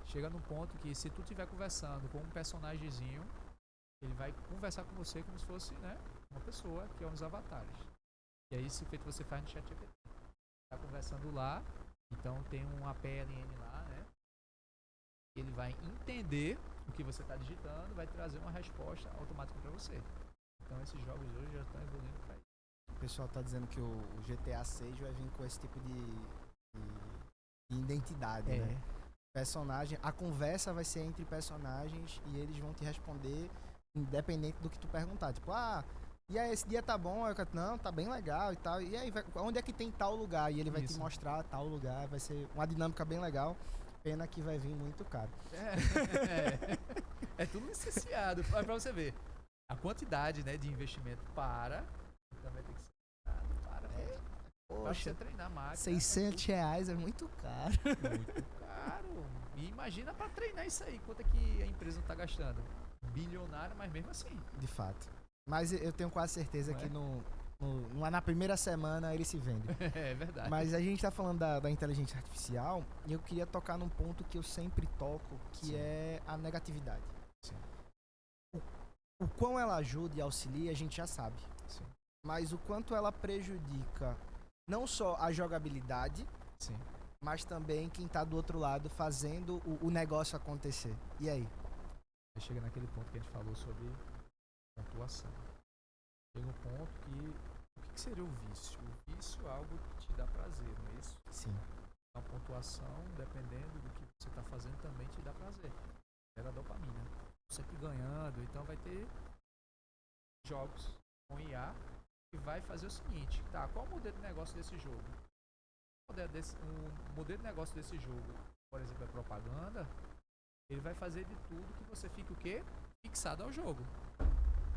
chega num ponto que se tu estiver conversando com um personagemzinho, ele vai conversar com você como se fosse, né, uma pessoa, que é um dos avatares. E aí isso feito você faz no chat GPT. Tá conversando lá, então tem um APLN lá, né? Ele vai entender o que você está digitando, vai trazer uma resposta automática para você. Então esses jogos hoje já estão evoluindo para isso. O pessoal tá dizendo que o GTA 6 vai vir com esse tipo de identidade, né? Personagem, a conversa vai ser entre personagens e eles vão te responder independente do que tu perguntar. Tipo, e aí, esse dia tá bom? Aí eu não, tá bem legal e tal. E aí, onde é que tem tal lugar? E ele vai te mostrar tal lugar. Vai ser uma dinâmica bem legal. Pena que vai vir muito caro. É tudo licenciado. Pra você ver. A quantidade, né, de investimento então vai ter que ser pra você treinar a máquina. R$600 é muito caro. Muito caro. E imagina pra treinar isso aí. Quanto é que a empresa não tá gastando? Bilionário, mas mesmo assim. De fato. Mas eu tenho quase certeza que na primeira semana ele se vende. É verdade. Mas a gente tá falando da inteligência artificial e eu queria tocar num ponto que eu sempre toco, que é a negatividade. Sim. O quão ela ajuda e auxilia, a gente já sabe. Sim. Mas o quanto ela prejudica não só a jogabilidade, sim, mas também quem tá do outro lado fazendo o negócio acontecer. E aí? Chega naquele ponto que a gente falou sobre pontuação. Chega um ponto que o que seria o vício? O vício é algo que te dá prazer, não é isso? Sim. A pontuação, dependendo do que você está fazendo, também te dá prazer. Gera dopamina. Sempre ganhando, então vai ter jogos com IA que vai fazer o seguinte, tá, qual o modelo de negócio desse jogo? O modelo de negócio desse jogo, por exemplo, é propaganda, ele vai fazer de tudo que você fique o quê? Fixado ao jogo.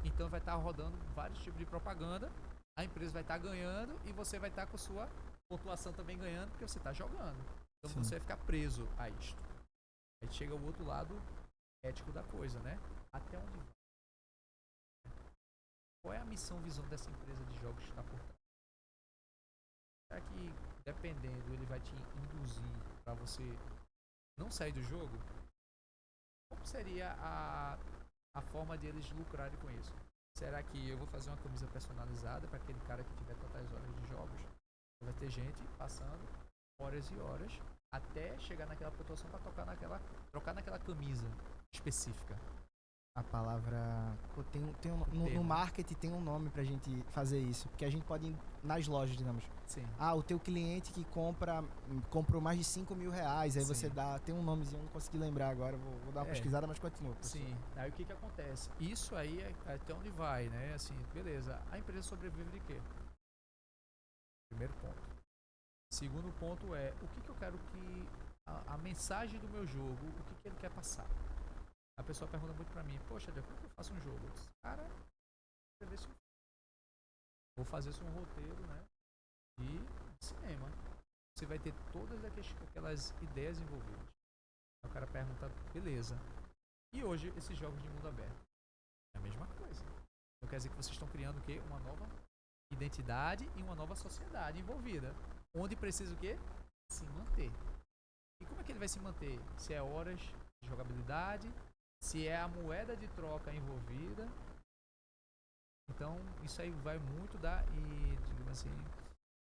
Então vai estar rodando vários tipos de propaganda, a empresa vai estar ganhando e você vai estar com sua pontuação também ganhando porque você está jogando. Então Sim. você vai ficar preso a isto. Aí chega o outro lado ético da coisa, né? Até onde vai? Qual é a missão, visão dessa empresa de jogos que está por trás? Será que, dependendo, ele vai te induzir para você não sair do jogo? Como seria a forma de eles lucrarem com isso? Será que eu vou fazer uma camisa personalizada para aquele cara que tiver tantas horas de jogos? Vai ter gente passando horas e horas até chegar naquela pontuação para trocar naquela camisa específica. A palavra... no marketing tem um nome pra gente fazer isso. Porque a gente pode ir nas lojas, digamos. Sim. O teu cliente que comprou mais de R$5.000. Aí Sim. você dá... Tem um nomezinho, não consegui lembrar agora. Vou dar uma pesquisada, mas continua. Sim. Aí o que acontece? Isso aí é até onde vai, né? Assim, beleza. A empresa sobrevive de quê? Primeiro ponto. Segundo ponto é, o que eu quero que... A mensagem do meu jogo, o que ele quer passar? A pessoa pergunta muito pra mim, poxa, Deus, como que eu faço um jogo? Eu disse, cara, vou fazer isso um roteiro, né? De cinema. Você vai ter todas aquelas ideias envolvidas. Aí o cara pergunta, beleza. E hoje, esses jogos de mundo aberto? É a mesma coisa. Então quer dizer que vocês estão criando o quê? Uma nova identidade e uma nova sociedade envolvida. Onde precisa o quê? Se manter. E como é que ele vai se manter? Se é horas de jogabilidade, se é a moeda de troca envolvida. Então, isso aí vai muito digamos assim,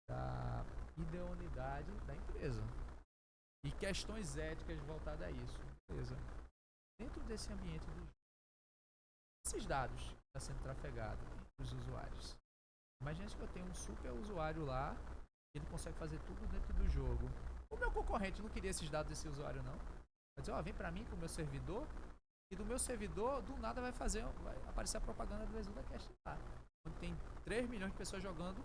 da idoneidade da empresa. E questões éticas voltadas a isso. Beleza. Dentro desse ambiente do jogo, esses dados que estão sendo trafegados entre os usuários. Imagina que eu tenho um super usuário lá, ele consegue fazer tudo dentro do jogo. O meu concorrente não queria esses dados desse usuário, não. Vai dizer, vem pra mim com o meu servidor, e do meu servidor, do nada vai aparecer a propaganda do ExudaCast lá. Onde tem 3 milhões de pessoas jogando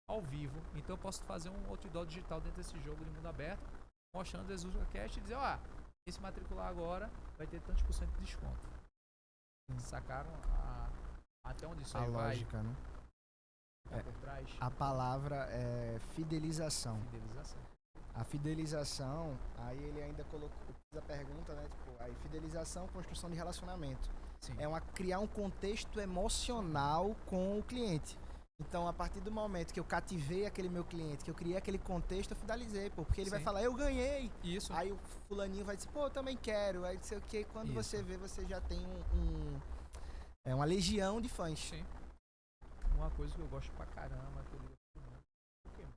ao vivo. Então eu posso fazer um outdoor digital dentro desse jogo de mundo aberto, mostrando o ExudaCast e dizer, quem se matricular agora vai ter tantos por cento de desconto. Sacaram até onde isso A aí lógica, né? vai por trás? A palavra é fidelização. Fidelização. A fidelização, aí ele ainda colocou a pergunta, né? Tipo, aí fidelização, construção de relacionamento. Sim. Criar um contexto emocional com o cliente. Então, a partir do momento que eu cativei aquele meu cliente, que eu criei aquele contexto, eu fidelizei, pô. Porque ele vai falar, eu ganhei. Isso. Aí o fulaninho vai dizer, pô, eu também quero. Aí não sei o que. Quando Isso. você vê, você já tem uma legião de fãs. Sim. Uma coisa que eu gosto pra caramba, que eu digo Pokémon.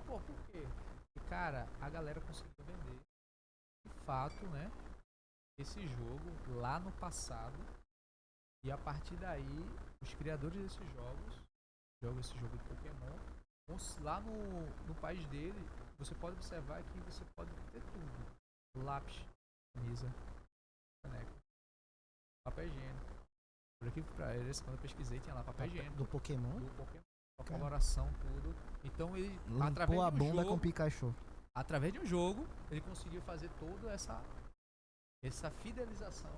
Pô, por quê? Porque, cara, a galera conseguiu vender, de fato, né, esse jogo lá no passado. E a partir daí, os criadores desses jogos jogam esse jogo de Pokémon. Lá no país dele, você pode observar que você pode ter tudo. Lápis, camisa, caneco, papel higiênico. Por aqui, quando eu pesquisei, tinha lá papel higiênico. Do Pokémon? Do Pokémon. A coloração, tudo. Então ele, Limpou a bunda com Pikachu. Através de um jogo, ele conseguiu fazer toda essa fidelização.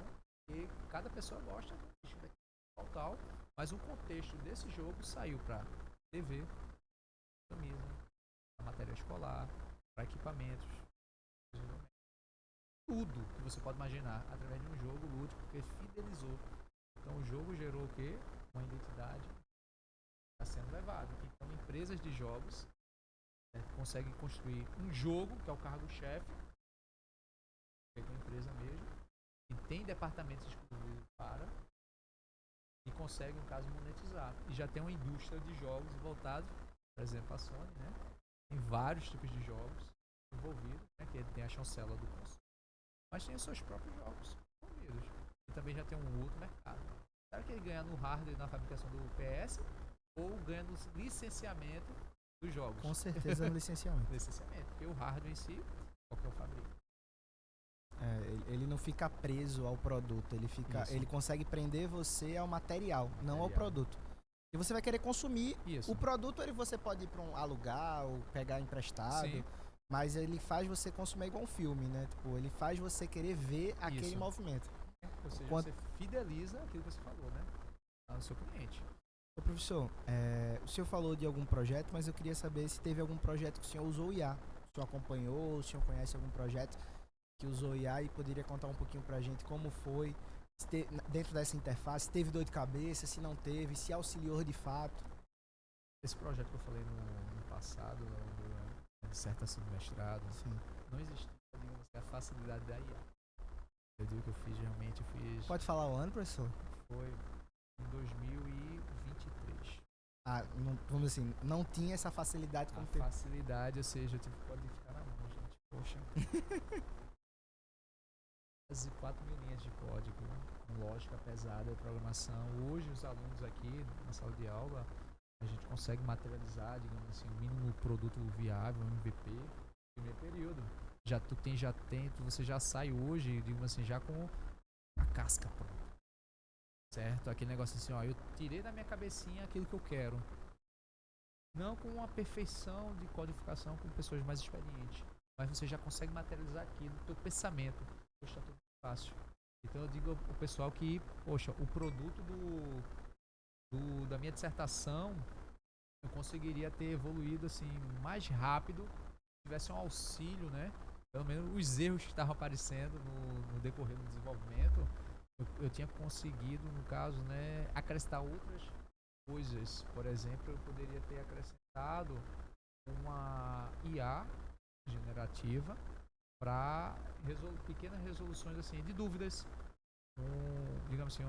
E cada pessoa gosta tal, mas o contexto desse jogo saiu para TV, camisa, matéria escolar, para equipamentos, tudo que você pode imaginar através de um jogo lúdico que fidelizou. Então o jogo gerou o quê? Uma identidade está sendo levado. Então empresas de jogos conseguem construir um jogo que é o cargo-chefe, que é uma empresa mesmo, que tem departamentos exclusivos para e consegue, no caso, monetizar. E já tem uma indústria de jogos voltados, por exemplo, a Sony, né? Tem vários tipos de jogos envolvidos, né? Que tem a chancela do console. Mas tem os seus próprios jogos envolvidos. E também já tem um outro mercado. Será que ele ganha no hardware na fabricação do PS ou ganha no licenciamento dos jogos? Com certeza no licenciamento. Licenciamento, porque o hardware em si, qual que é o fabricante? Ele não fica preso ao produto, ele consegue prender você ao material, não ao produto. E você vai querer consumir o produto, você pode ir para alugar ou pegar emprestado. Sim. Mas ele faz você consumir igual um filme, né? Tipo, ele faz você querer ver aquele movimento. Ou seja, você fideliza aquilo que você falou, né? Ao seu cliente. Ô, professor, o senhor falou de algum projeto, mas eu queria saber se teve algum projeto que o senhor usou IA. O senhor acompanhou, o senhor conhece algum projeto que usou IA e poderia contar um pouquinho pra gente como foi, dentro dessa interface, teve dor de cabeça, se não teve, se auxiliou de fato. Esse projeto que eu falei no passado, na dissertação do mestrado, sim, não existia, digamos, a facilidade da IA. Eu digo que eu fiz... Pode falar o ano, professor? Foi em 2023. Vamos dizer assim, não tinha essa facilidade como teve. Facilidade, ou seja, eu tive que codificar na mão, gente. Poxa. Quase 4 mil linhas de código, com lógica pesada, programação. Hoje, os alunos aqui na sala de aula, a gente consegue materializar, digamos assim, o mínimo produto viável, MVP, no primeiro período. Você já sai hoje, digamos assim, já com a casca pronta. Certo? Aquele negócio assim, ó, eu tirei da minha cabecinha aquilo que eu quero. Não com uma perfeição de codificação com pessoas mais experientes, mas você já consegue materializar aquilo no teu pensamento. Poxa, tá tudo fácil. Então eu digo ao pessoal que, poxa, o produto da minha dissertação eu conseguiria ter evoluído assim mais rápido se tivesse um auxílio, né? Pelo menos os erros que estavam aparecendo no decorrer do desenvolvimento, eu tinha conseguido, no caso, né, acrescentar outras coisas. Por exemplo, eu poderia ter acrescentado uma IA generativa para pequenas resoluções assim de dúvidas, digamos assim,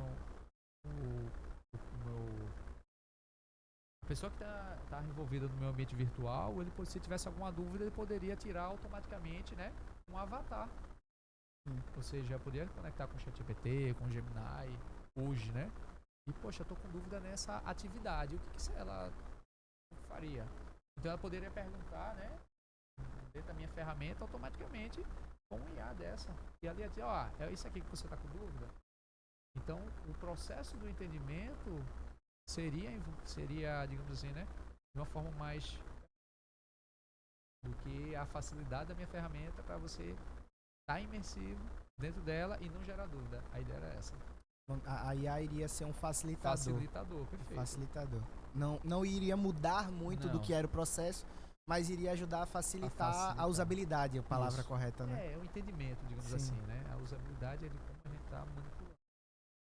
a pessoa que está envolvida no meu ambiente virtual, se tivesse alguma dúvida, ele poderia tirar automaticamente, né, um avatar. Ou seja, eu poderia conectar com o ChatGPT, com o Gemini, hoje, né? E, poxa, eu tô com dúvida nessa atividade, o que ela faria? Então ela poderia perguntar, né, dentro da minha ferramenta, automaticamente, com um IA dessa. E ali ia dizer, ó, é isso aqui que você está com dúvida? Então, o processo do entendimento seria, digamos assim, né, de uma forma mais do que a facilidade da minha ferramenta para você tá imersivo dentro dela e não gerar dúvida. A ideia era essa. A IA iria ser um facilitador. Facilitador, perfeito. Facilitador. Não iria mudar muito do Não. que era o processo, mas iria ajudar a facilitar a usabilidade, a palavra Isso. correta, né? É o entendimento, digamos Sim. assim, né? A usabilidade é de como a gente tá manipulando.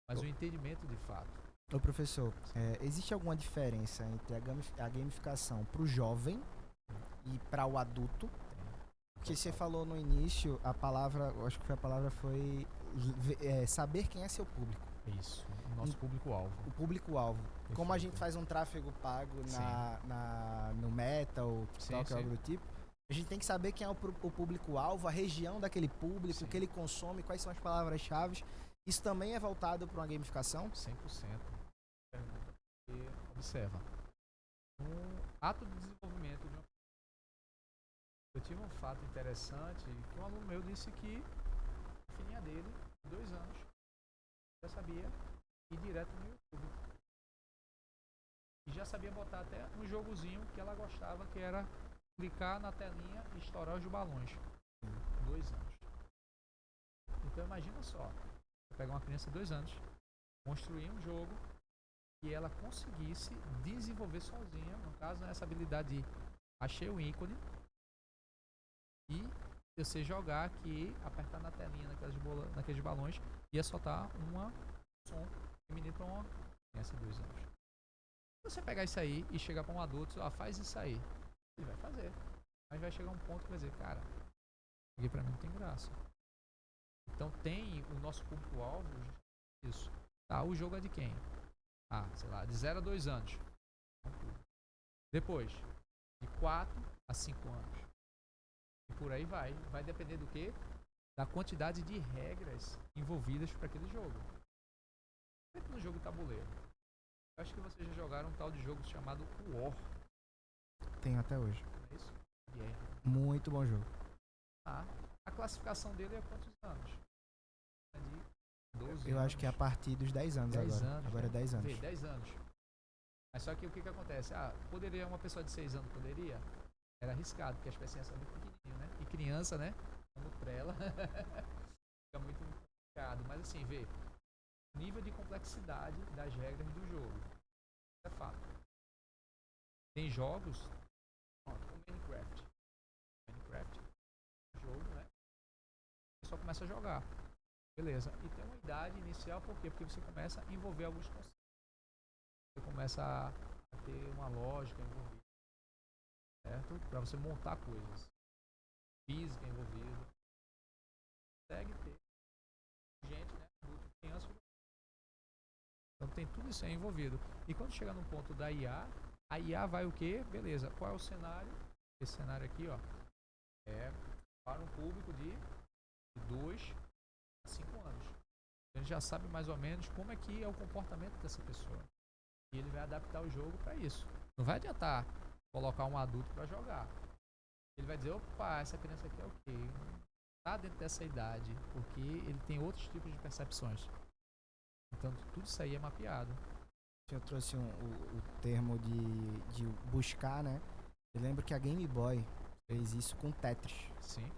Mas o entendimento de fato. Ô professor, existe alguma diferença entre a gamificação para o jovem e para o adulto? Porque você falou no início, a palavra, eu acho que a palavra foi saber quem é seu público. Isso, o nosso público-alvo. O público-alvo. Como a gente faz um tráfego pago no Meta ou TikTok ou algo do tipo, a gente tem que saber quem é o público-alvo, a região daquele público, o que ele consome, quais são as palavras-chave. Isso também é voltado para uma gamificação? 100%. Porque, observa, no ato de desenvolvimento de uma... Eu tive um fato interessante que um aluno meu disse que a filhinha dele, 2 anos, já sabia ir direto no YouTube. E já sabia botar até um jogozinho que ela gostava, que era clicar na telinha e estourar os balões. 2 anos. Então imagina só, pegar uma criança de 2 anos, construir um jogo e ela conseguisse desenvolver sozinha, no caso, essa habilidade de achei o ícone e você jogar aqui, apertar na telinha naqueles balões, ia soltar um som feminino para uma criança de 2 anos. Se você pegar isso aí e chegar para um adulto, faz isso aí, ele vai fazer. Mas vai chegar um ponto que vai dizer, cara, isso aqui pra mim não tem graça. Então tem o nosso público-alvo, isso. Tá, o jogo é de quem? Sei lá, de 0 a 2 anos. Depois, de 4 a 5 anos. E por aí vai. Vai depender do quê? Da quantidade de regras envolvidas para aquele jogo. Sempre no jogo tabuleiro. Eu acho que vocês já jogaram um tal de jogo chamado War. Tenho até hoje. Não é isso? Guerra. Muito bom jogo. A classificação dele é quantos anos? É de 12 Eu anos. acho que é a partir dos 10 anos 10 agora. anos, Agora é 10 anos. Vê, 10 anos. Mas só que o que acontece? Poderia uma pessoa de 6 anos, poderia? Era arriscado, porque as pecinhas são muito pequenininhas, né? E criança, né? Como trela, fica muito complicado. Mas assim, vê, nível de complexidade das regras do jogo. Isso é fato. Tem jogos, como Minecraft. Minecraft, jogo, né? O pessoal começa a jogar. Beleza. E tem uma idade inicial, por quê? Porque você começa a envolver alguns conceitos. Você começa a ter uma lógica envolvida. Certo? Para você montar coisas. Física envolvida. Consegue ter gente, né? Adulto, criança. Então tem tudo isso aí envolvido. E quando chega no ponto da IA, a IA vai o quê? Beleza. Qual é o cenário? Esse cenário aqui, ó, é para um público de 2 a 5 anos. A gente já sabe mais ou menos como é que é o comportamento dessa pessoa. E ele vai adaptar o jogo para isso. Não vai adiantar colocar um adulto para jogar. Ele vai dizer, opa, essa criança aqui é o quê? Tá dentro dessa idade, porque ele tem outros tipos de percepções. Então tudo isso aí é mapeado. Eu trouxe o termo de buscar, né? Eu lembro que a Game Boy fez isso com Tetris. Sim.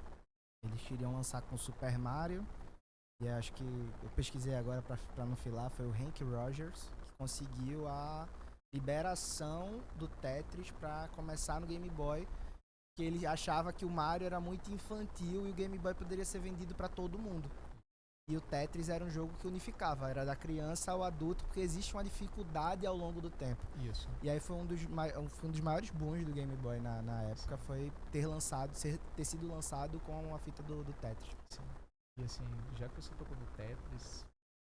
Eles queriam lançar com Super Mario. E acho que eu pesquisei agora pra não filar, foi o Hank Rogers que conseguiu a liberação do Tetris pra começar no Game Boy. Que ele achava que o Mario era muito infantil e o Game Boy poderia ser vendido pra todo mundo. E o Tetris era um jogo que unificava, era da criança ao adulto, porque existe uma dificuldade ao longo do tempo. Isso. E aí foi um dos maiores booms do Game Boy na época, foi ter sido lançado com a fita do Tetris. Sim. E assim, já que você tocou no Tetris,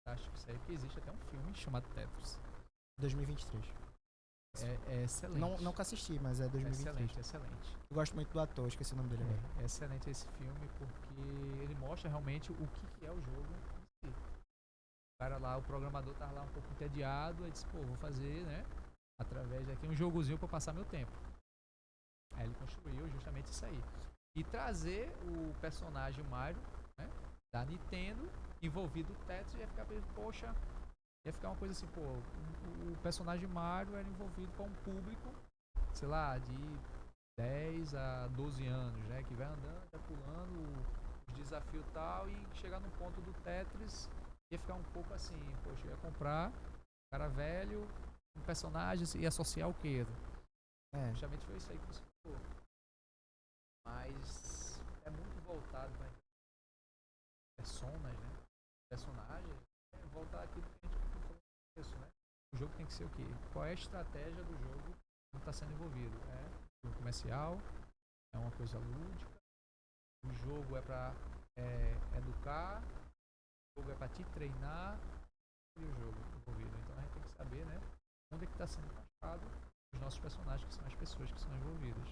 acho que isso aí que existe até um filme chamado Tetris. 2023. É excelente. Nunca assisti, mas é 2023. Excelente. Eu gosto muito do ator, esqueci o nome dele agora. É excelente esse filme porque ele mostra realmente o que é o jogo em si. O cara lá, o programador tava lá um pouco entediado, aí disse, vou fazer, né, através daqui um jogozinho para passar meu tempo. Aí ele construiu justamente isso aí. E trazer o personagem Mario, né, da Nintendo, envolvido no Tetris, ia ficar, poxa, ia ficar uma coisa assim, o personagem Mario era envolvido com um público, sei lá, de 10 a 12 anos, né? Que vai andando, vai pulando desafio tal e chegar no ponto do Tetris ia ficar um pouco assim, poxa, eu ia comprar um cara velho, um personagem e associar o quê? Justamente foi isso aí que você falou. Mas é muito voltado para personas, né? Personagens, voltar aquilo que a gente falou no começo, né? O jogo tem que ser o quê? Qual é a estratégia do jogo que está sendo envolvido? É um jogo comercial, é uma coisa lúdica, o jogo é para educar, o jogo é para te treinar e o jogo envolvido. Então a gente tem que saber, né? Onde é que está sendo encaixado os nossos personagens, que são as pessoas que são envolvidas.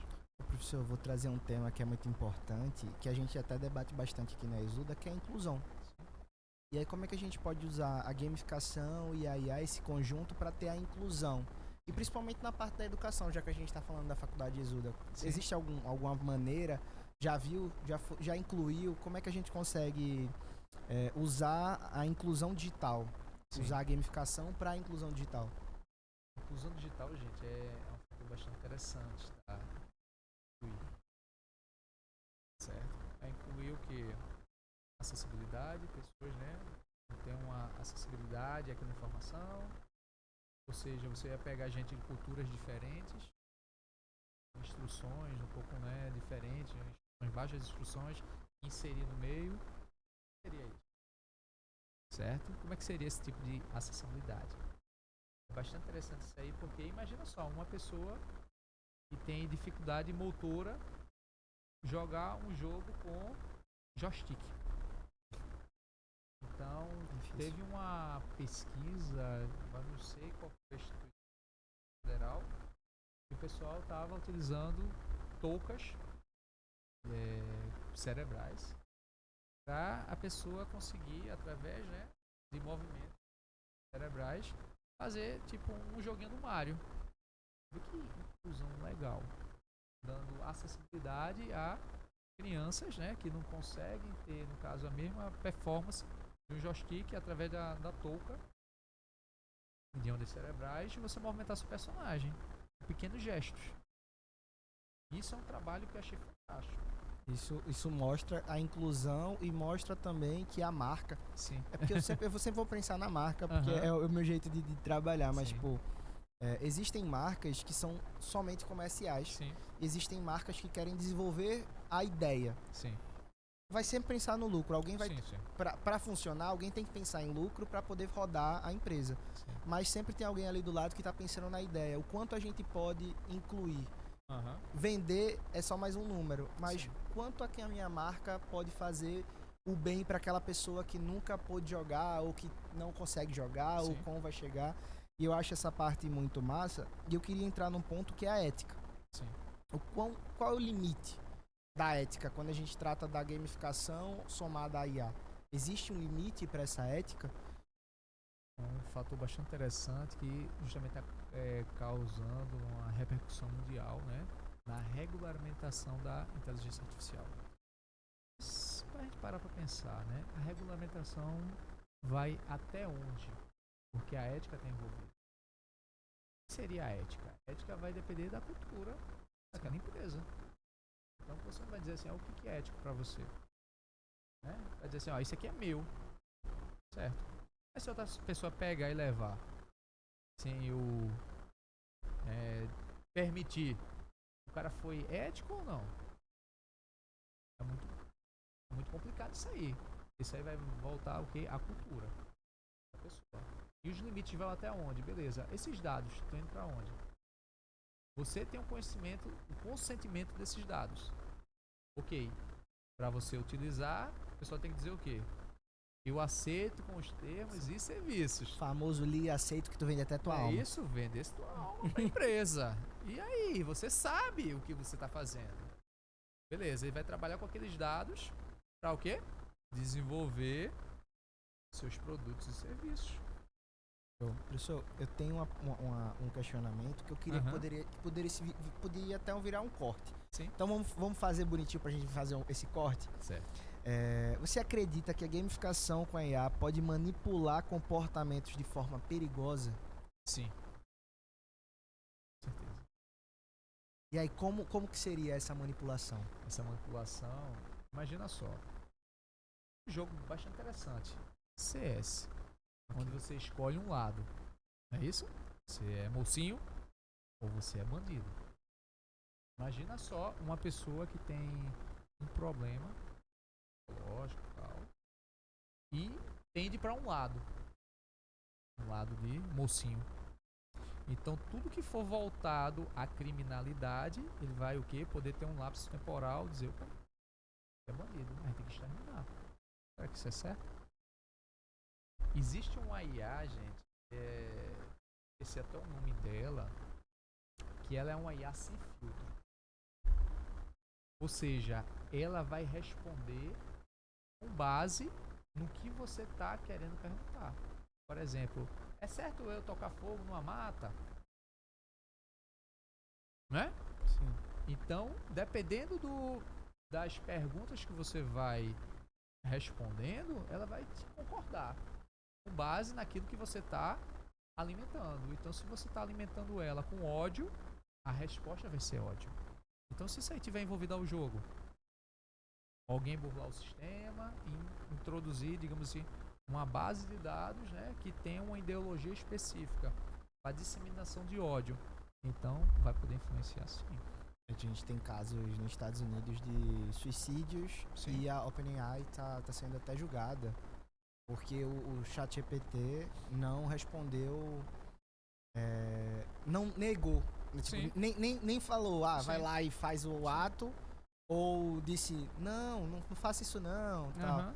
Professor, eu vou trazer um tema que é muito importante, que a gente até debate bastante aqui na Exuda, que é a inclusão. E aí como é que a gente pode usar a gamificação e a IA, esse conjunto, para ter a inclusão? E principalmente na parte da educação, já que a gente está falando da faculdade de Exuda. Sim. Existe alguma maneira, já incluiu, como é que a gente consegue usar a inclusão digital? Sim. Usar a gamificação para a inclusão digital? A inclusão digital, gente, é um fator bastante interessante, tá? Certo? É incluir o que? Acessibilidade, pessoas, né? Tem uma acessibilidade àquela informação, ou seja, você ia pegar gente de culturas diferentes, instruções um pouco, né, diferentes, baixas instruções, inserir no meio, seria isso, certo? Como é que seria esse tipo de acessibilidade? É bastante interessante isso aí, porque imagina só, uma pessoa que tem dificuldade motora jogar um jogo com joystick. Então, teve uma pesquisa, mas não sei qual foi a instituição federal, que o pessoal estava utilizando toucas cerebrais para a pessoa conseguir, através, né, de movimentos cerebrais, fazer tipo um joguinho do Mario. Vê que inclusão legal, dando acessibilidade a crianças, né, que não conseguem ter, no caso, a mesma performance de um joystick através da touca de ondas cerebrais, e você movimentar seu personagem com pequenos gestos. Isso é um trabalho que eu achei fantástico. Isso mostra a inclusão e mostra também que a marca... Sim. É porque eu sempre vou pensar na marca, porque é o meu jeito de trabalhar, mas, Sim. tipo... existem marcas que são somente comerciais. Sim. Existem marcas que querem desenvolver a ideia. Sim. Vai sempre pensar no lucro. Alguém vai... Sim. Para funcionar, alguém tem que pensar em lucro para poder rodar a empresa. Sim. Mas sempre tem alguém ali do lado que está pensando na ideia. O quanto a gente pode incluir. Vender é só mais um número. Mas quanto a que a minha marca pode fazer o bem para aquela pessoa que nunca pôde jogar ou que não consegue jogar ou como vai chegar. E eu acho essa parte muito massa. E eu queria entrar num ponto que é a ética. Sim. Qual é o limite da ética quando a gente trata da gamificação somada à IA? Existe um limite para essa ética? Um fator bastante interessante que justamente está causando uma repercussão mundial, né, na regulamentação da inteligência artificial. Mas, para a gente parar para pensar, né, a regulamentação vai até onde? Porque a ética está envolvida. O que seria a ética? A ética vai depender da cultura daquela empresa. Então você não vai dizer assim, o que é ético para você? Né? Vai dizer assim, isso aqui é meu. Certo? Mas se outra pessoa pegar e levar sem o permitir, o cara foi ético ou não? É muito complicado isso aí. Isso aí vai voltar o quê? A cultura da pessoa. E os limites vão até onde? Beleza. Esses dados estão indo para onde? Você tem o consentimento desses dados. Ok. Para você utilizar, a pessoa tem que dizer o quê? Eu aceito com os termos e serviços. O famoso li e aceito que tu vende até tua alma. É isso, vende tua alma pra empresa. E aí, você sabe o que você está fazendo. Beleza, ele vai trabalhar com aqueles dados para o quê? Desenvolver seus produtos e serviços. Professor, eu tenho um questionamento que eu queria que poderia até virar um corte. Sim. Então vamos fazer bonitinho pra gente fazer esse corte? Certo. Você acredita que a gamificação com a IA pode manipular comportamentos de forma perigosa? Sim. Com certeza. E aí, como que seria essa manipulação? Essa manipulação, imagina só. um jogo bastante interessante. CS. Onde você escolhe um lado. Não é isso? Você é mocinho ou você é bandido. Imagina só uma pessoa que tem um problema psicológico e tal e tende para um lado de mocinho. Então tudo que for voltado à criminalidade, ele vai o quê? Poder ter um lapso temporal, dizer, opa, é bandido, a gente tem que exterminar. Será que isso é certo? Existe uma IA, gente, esse é até o nome dela, que ela é uma IA sem filtro. Ou seja, ela vai responder com base no que você está querendo perguntar. Por exemplo, é certo eu tocar fogo numa mata? Né? Sim. Então, dependendo das perguntas que você vai respondendo, ela vai te concordar com base naquilo que você está alimentando. Então, se você está alimentando ela com ódio, a resposta vai ser ódio. Então, se isso aí tiver envolvido ao jogo, alguém burlar o sistema e introduzir, digamos assim, uma base de dados, né, que tenha uma ideologia específica para disseminação de ódio, então vai poder influenciar sim. A gente tem casos nos Estados Unidos de suicídios. Sim. E a OpenAI tá sendo até julgada porque o ChatGPT não respondeu, não negou, Sim. tipo, nem falou, Sim. vai lá e faz o ato, ou disse, não faça isso não, tal. Aham.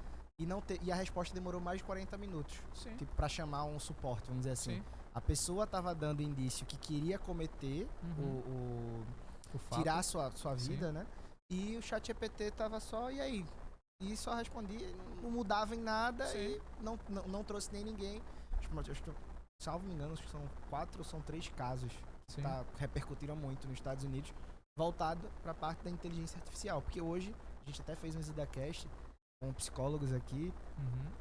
E a resposta demorou mais de 40 minutos, Sim. tipo, pra chamar um suporte, vamos dizer assim. Sim. A pessoa tava dando indício que queria cometer O fato. tirar a sua vida, Sim. né? E o ChatGPT tava só, e aí? E só respondia, não mudava em nada. Sim. E não trouxe nem ninguém. Salvo me engano, acho que são 4 ou são 3 casos que repercutiram muito nos Estados Unidos, voltado para a parte da inteligência artificial. Porque hoje, a gente até fez um ZidaCast com psicólogos aqui,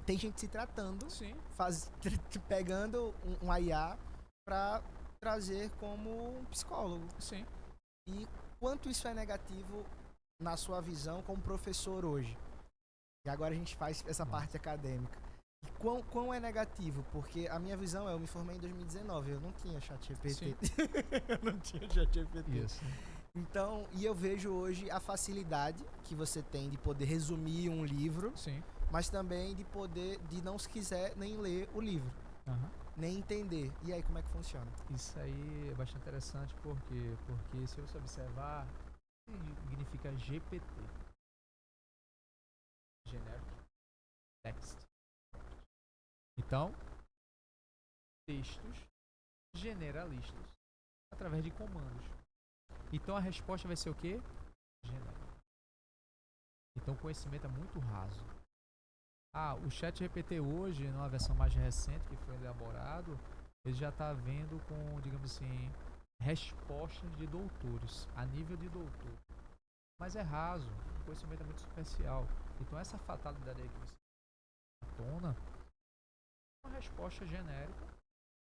tem gente se tratando, Sim. pegando um IA para trazer como um psicólogo. Sim. E quanto isso é negativo na sua visão como professor hoje? E agora a gente faz essa parte acadêmica. E quão é negativo? Porque a minha visão eu me formei em 2019, eu não tinha ChatGPT. Eu não tinha ChatGPT. Isso. Então, e eu vejo hoje a facilidade que você tem de poder resumir um livro, Sim. mas também de não se quiser nem ler o livro, nem entender. E aí, como é que funciona? Isso aí é bastante interessante porque se você observar, significa GPT. Generic Text. Então, textos generalistas através de comandos. Então a resposta vai ser o quê? Genérico. Então o conhecimento é muito raso. O ChatGPT hoje, numa versão mais recente que foi elaborado, ele já está vendo com, digamos assim, respostas de doutores, a nível de doutor. Mas é raso, o conhecimento é muito superficial. Então essa fatalidade aí que você tona, uma resposta genérica,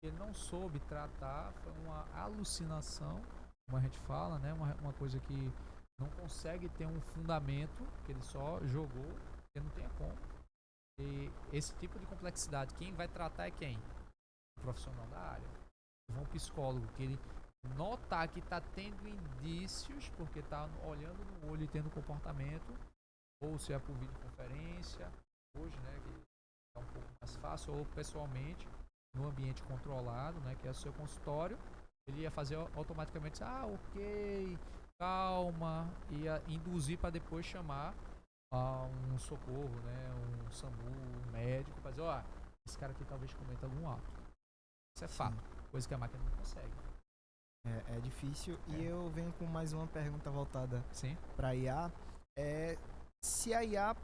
ele não soube tratar, foi uma alucinação, como a gente fala, né? Uma coisa que não consegue ter um fundamento, que ele só jogou, que não tem como. E esse tipo de complexidade, quem vai tratar é quem? O profissional da área. Um psicólogo, que ele notar que está tendo indícios, porque está olhando no olho e tendo comportamento, ou se é por videoconferência, hoje, né, que é um pouco mais fácil, ou pessoalmente, no ambiente controlado, né, que é o seu consultório, ele ia fazer automaticamente, ok, calma, ia induzir para depois chamar um socorro, né, um SAMU, um médico, para dizer, esse cara aqui talvez cometa algum ato. Isso é fato, coisa que a máquina não consegue. É difícil. E eu venho com mais uma pergunta voltada Sim. para a IA. Se a IA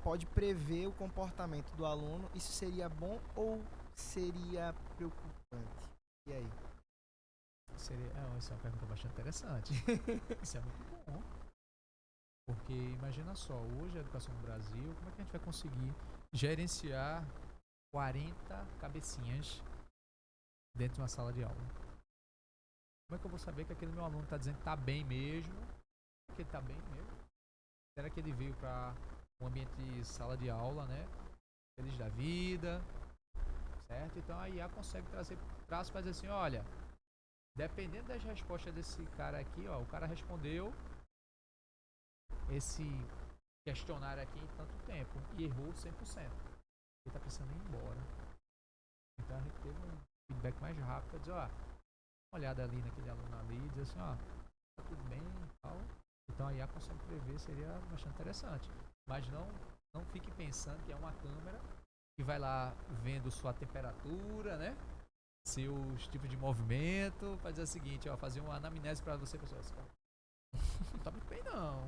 pode prever o comportamento do aluno, isso seria bom ou seria preocupante? E aí? Essa é uma pergunta bastante interessante. Isso é muito bom. Porque imagina só, hoje a educação no Brasil, como é que a gente vai conseguir gerenciar 40 cabecinhas dentro de uma sala de aula? Como é que eu vou saber que aquele meu aluno está dizendo que está bem mesmo? Que ele está bem mesmo? Será que ele veio para um ambiente de sala de aula, né? Feliz da vida, certo? Então a IA consegue traços para dizer assim, olha, dependendo das respostas desse cara aqui, ó, o cara respondeu esse questionário aqui em tanto tempo e errou 100%. Ele tá precisando ir embora. Então a gente teve um feedback mais rápido para dizer, ó, uma olhada ali naquele aluno ali e dizer assim, ó, tá tudo bem e tal. Então a IA consegue prever, seria bastante interessante. Mas não fique pensando que é uma câmera que vai lá vendo sua temperatura, né? Seus tipos de movimento, para dizer o seguinte, ó, fazer uma anamnese para você, pessoal. Não tá muito bem não.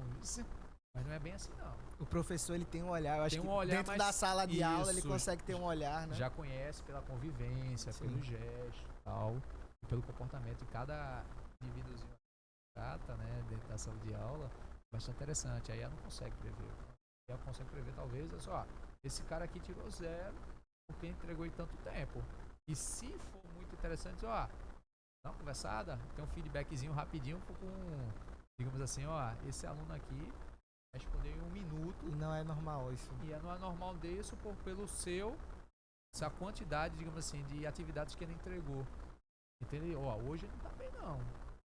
Mas não é bem assim não. O professor, ele tem um olhar, eu acho Tem um que olhar dentro mais- da sala de aula ele Isso, consegue ter um olhar, né? Já conhece pela convivência, Sim. pelo gesto e tal, e pelo comportamento de cada indivíduozinho que trata, né, dentro da sala de aula, bastante interessante. Aí ela não consegue prever. Ela consegue prever, talvez, é só, esse cara aqui tirou 0 porque entregou em tanto tempo. E se for muito interessante, ó, dá uma conversada, tem um feedbackzinho rapidinho com, digamos assim, ó, esse aluno aqui respondeu em 1 minuto. E não é normal isso. E não é normal disso pelo essa quantidade, digamos assim, de atividades que ele entregou. Entendeu? Ó, hoje não tá bem não.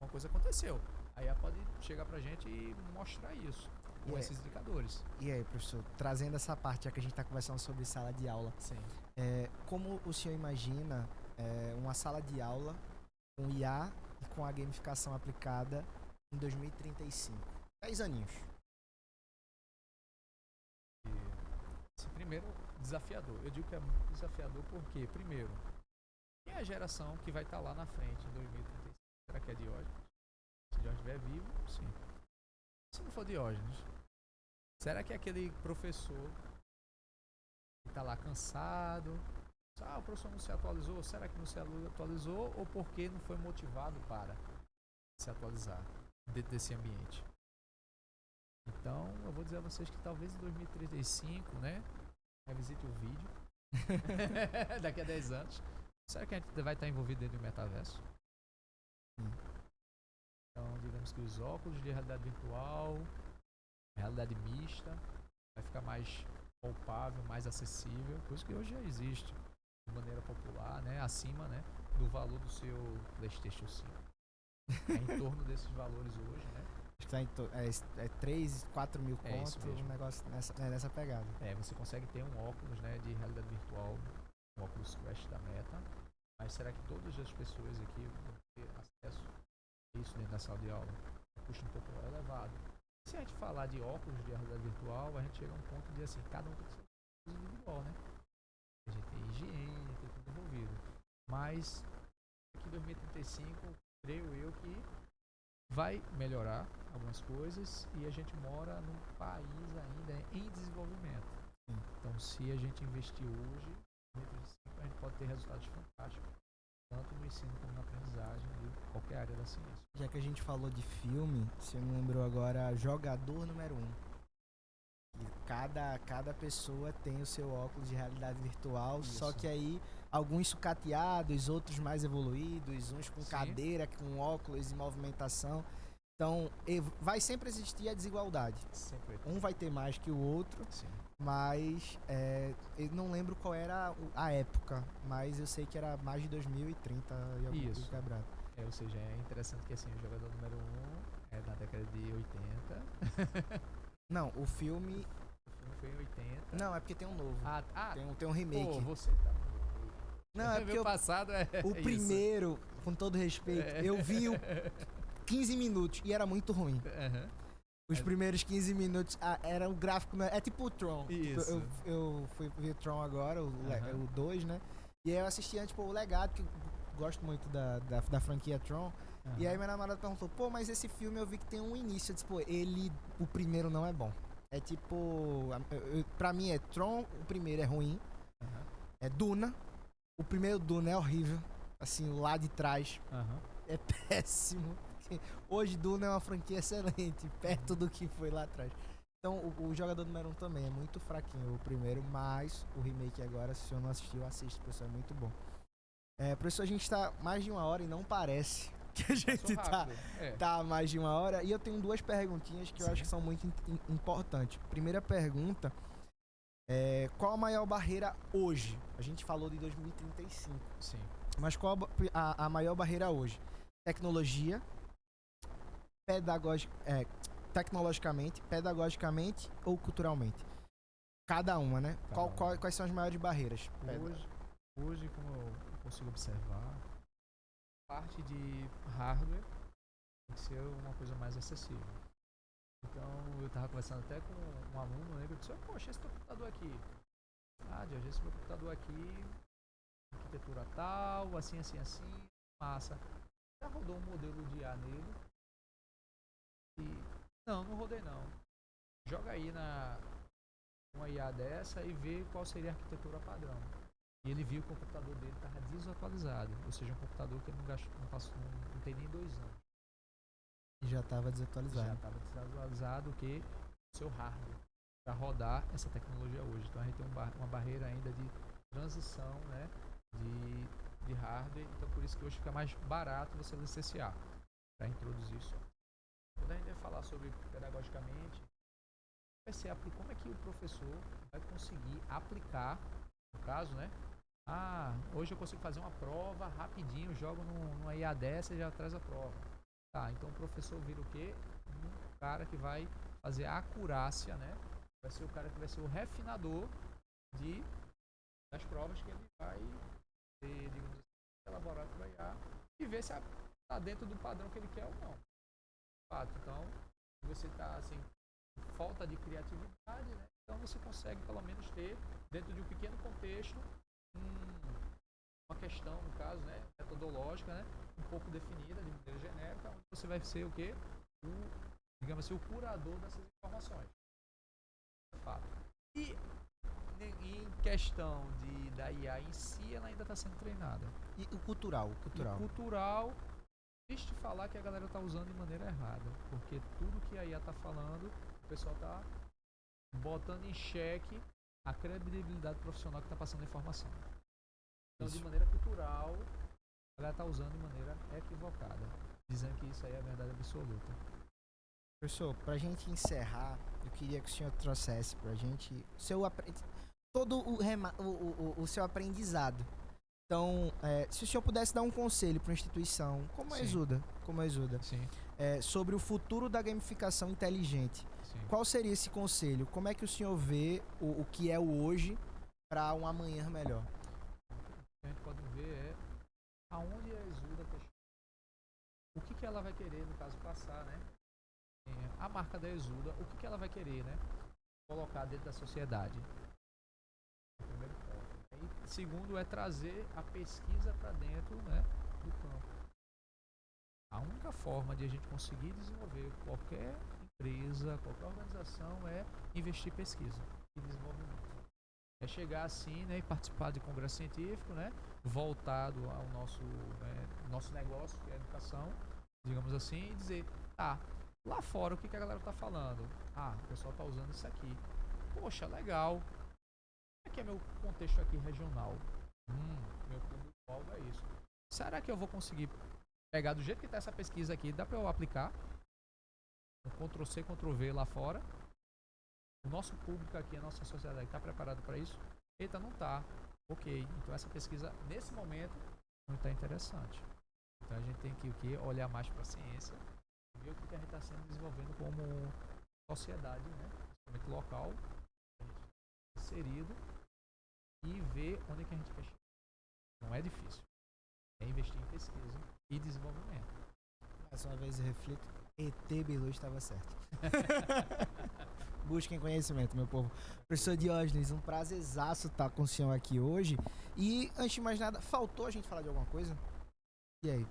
Uma coisa aconteceu. Aí ela pode chegar pra gente e mostrar isso. Com esses indicadores. E aí, professor, trazendo essa parte, já que a gente tá conversando sobre sala de aula, Sim. como o senhor imagina uma sala de aula com IA e com a gamificação aplicada em 2035? 10 aninhos. Esse primeiro desafiador. Eu digo que é muito desafiador porque, primeiro, quem é a geração que vai estar lá na frente em 2035? Será que é Diógenes? Se Diógenes estiver vivo, sim. Se não for Diógenes, será que é aquele professor que está lá cansado? O professor não se atualizou? Será que não se atualizou? Ou porque não foi motivado para se atualizar dentro desse ambiente? Então, eu vou dizer a vocês que talvez em 2035, né? Revisite o vídeo. Daqui a 10 anos. Será que a gente vai estar envolvido dentro do metaverso? Então, digamos que os óculos de realidade virtual, realidade mista, vai ficar mais palpável, mais acessível, coisa que hoje já existe de maneira popular, né? Acima, né, do valor do seu PlayStation 5. É em torno desses valores hoje, né? Acho que tá 3, 4 mil isso conto, mesmo. um negócio nessa pegada. Você consegue ter um óculos, né, de realidade virtual, um óculos Quest da Meta, mas será que todas as pessoas aqui vão ter acesso a isso dentro da sala de aula? Custa um pouco elevado. Se a gente falar de óculos de realidade virtual, a gente chega a um ponto de assim, cada um tem que ser individual, né? A gente tem higiene, tem tudo envolvido. Mas aqui em 2035, creio eu que vai melhorar algumas coisas e a gente mora num país ainda em desenvolvimento. Então, se a gente investir hoje, em 2035, a gente pode ter resultados fantásticos, tanto no ensino como na aprendizagem de qualquer área da ciência. Já que a gente falou de filme, você me lembrou agora Jogador Número 1. E cada pessoa tem o seu óculos de realidade virtual, Isso. só que aí alguns sucateados, outros mais evoluídos, uns com Sim. cadeira, com óculos e movimentação. Então, vai sempre existir a desigualdade. Sempre. Um vai ter mais que o outro, Sim. mas eu não lembro qual era a época, mas eu sei que era mais de 2030 e alguma coisa Isso. quebrada. Ou seja, é interessante que assim, o jogador número 1 é da década de 80. Não, o filme... O filme foi em 80. Não, é porque tem um novo. Tem um Pô, remake. você tá... Não, é porque meu passado é o isso. primeiro, com todo respeito, eu vi 15 minutos e era muito ruim. Uhum. Os primeiros 15 minutos era o gráfico... É tipo o Tron. Isso. Tipo, eu fui ver o Tron agora, o 2, né? E aí eu assisti antes, o Legado, que eu gosto muito da franquia Tron. Uhum. E aí meu namorado perguntou, pô, mas esse filme eu vi que tem um início. Eu disse, pô, o primeiro não é bom. É tipo... Pra mim é Tron, o primeiro é ruim. Uhum. É Duna. O primeiro Duna é horrível. Assim, lá de trás é péssimo. Hoje Duna é uma franquia excelente, perto do que foi lá atrás. Então o Jogador Número 1 também é muito fraquinho, o primeiro, mas o remake agora, se o senhor não assistiu, assiste, pessoal, é muito bom. Professor, a gente tá mais de 1 hora e não parece. que a gente tá há mais de 1 hora. E eu tenho 2 perguntinhas que eu acho que são muito importantes. Primeira pergunta é: qual a maior barreira hoje? A gente falou de 2035. Sim. Mas qual a maior barreira hoje? Tecnologia, tecnologicamente, pedagogicamente ou culturalmente? Cada uma, né? Quais são as maiores barreiras? Hoje, como eu consigo observar, parte de hardware tem que ser uma coisa mais acessível. Então, eu estava conversando até com um aluno, né, que eu disse: poxa, esse teu computador aqui, Diego, esse meu computador aqui, arquitetura tal, assim, massa. Já rodou um modelo de IA nele? E não rodei não. Joga aí uma IA dessa e vê qual seria a arquitetura padrão. E ele viu que o computador dele estava desatualizado, ou seja, um computador que ele não tem nem 2 anos. E já estava desatualizado. Já estava desatualizado que o seu hardware para rodar essa tecnologia hoje. Então a gente tem uma barreira ainda de transição, né, de hardware. Então por isso que hoje fica mais barato você licenciar para introduzir isso. Quando a gente vai falar sobre pedagogicamente, vai ser como é que o professor vai conseguir aplicar, no caso, né? Hoje eu consigo fazer uma prova rapidinho, jogo numa IA dessa e já traz a prova. Tá, então o professor vira o quê? Um cara que vai fazer a acurácia, né? Vai ser o cara que vai ser o refinador das provas que ele vai ter, digamos assim, elaborado para IA e ver se está dentro do padrão que ele quer ou não. Então, você está assim, falta de criatividade, né? Então você consegue pelo menos ter, dentro de um pequeno contexto, uma questão, no caso, né, metodológica, né, um pouco definida, de maneira genérica, onde você vai ser o quê? Digamos assim, o curador dessas informações. Fato. E em questão da IA em si, ela ainda está sendo treinada. E o cultural? Triste falar que a galera está usando de maneira errada, porque tudo que a IA está falando, o pessoal está botando em xeque a credibilidade profissional que está passando a informação. Então, de maneira cultural, a galera está usando de maneira equivocada, dizendo que isso aí é a verdade absoluta. Professor, para a gente encerrar, eu queria que o senhor trouxesse para a gente todo o seu aprendizado. Então, se o senhor pudesse dar um conselho para uma instituição como a Exuda, sobre o futuro da gamificação inteligente, qual seria esse conselho? Como é que o senhor vê o que é o hoje para um amanhã melhor? O que a gente pode ver é aonde a Exuda está chegando. O que ela vai querer, no caso, passar, né? A marca da Exuda, o que ela vai querer, né? Colocar dentro da sociedade. Primeiro ponto. E segundo é trazer a pesquisa para dentro, né, do campo. A única forma de a gente conseguir desenvolver qualquer empresa, qualquer organização é investir em pesquisa e desenvolvimento. É chegar assim, né, e participar de congresso científico, né, voltado ao nosso negócio, que é a educação, digamos assim, e dizer, lá fora o que a galera tá falando? O pessoal tá usando isso aqui. Poxa, legal. Aqui é meu contexto aqui regional. Meu público-alvo é isso. Será que eu vou conseguir pegar do jeito que tá essa pesquisa aqui? Dá para eu aplicar? Ctrl+C, Ctrl+V lá fora. O nosso público aqui, a nossa sociedade está preparado para isso? Eita, não tá. Ok, então essa pesquisa nesse momento não está interessante. Então a gente tem que olhar mais para a ciência, ver o que a gente está sendo desenvolvendo como sociedade, né? Principalmente local, inserido, e ver onde é que a gente quer chegar. Não é difícil. É investir em pesquisa e desenvolvimento. Mais uma vez eu reflito, ET Bilu estava certo. Busquem conhecimento, meu povo. Professor Diógenes, um prazerzaço estar com o senhor aqui hoje. E, antes de mais nada, faltou a gente falar de alguma coisa? E aí?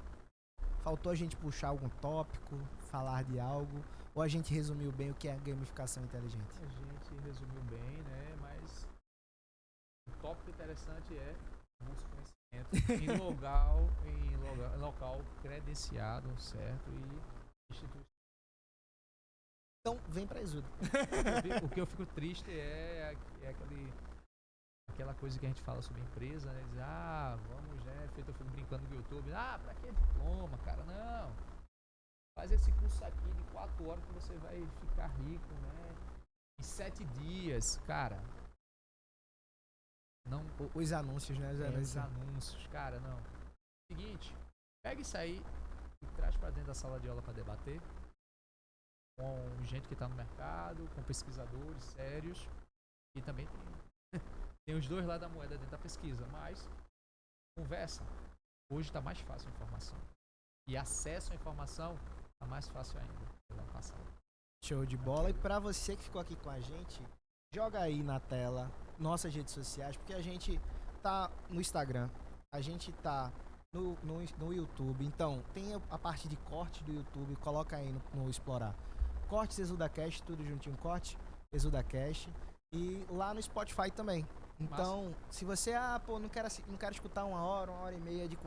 Faltou a gente puxar algum tópico, falar de algo? Ou a gente resumiu bem o que é gamificação inteligente? A gente resumiu bem, né? Mas o tópico interessante é busca conhecimento em local credenciado, certo? E instituição. Então, vem pra Exuda. O que eu fico triste é aquele aquela coisa que a gente fala sobre empresa, né? Diz, vamos, né? Feito eu fico brincando no YouTube. Pra que diploma, cara? Não. Faz esse curso aqui de 4 horas que você vai ficar rico, né? Em 7 dias, cara. Não. Os anúncios, né? Os anúncios, cara, não. Seguinte, pega isso aí e traz pra dentro da sala de aula pra debater com gente que tá no mercado, com pesquisadores sérios. E também tem os dois lados da moeda dentro da pesquisa, mas conversa. Hoje tá mais fácil a informação. E acesso à informação tá mais fácil ainda do ano passado. Show de bola. E pra você que ficou aqui com a gente, joga aí na tela nossas redes sociais, porque a gente tá no Instagram, a gente tá no YouTube. Então, tem a parte de cortes do YouTube, coloca aí no Explorar. Cortes ExudaCast, tudo juntinho, corte ExudaCast. E lá no Spotify também. Então, se você, não quero escutar 1 hora, 1 hora e meia de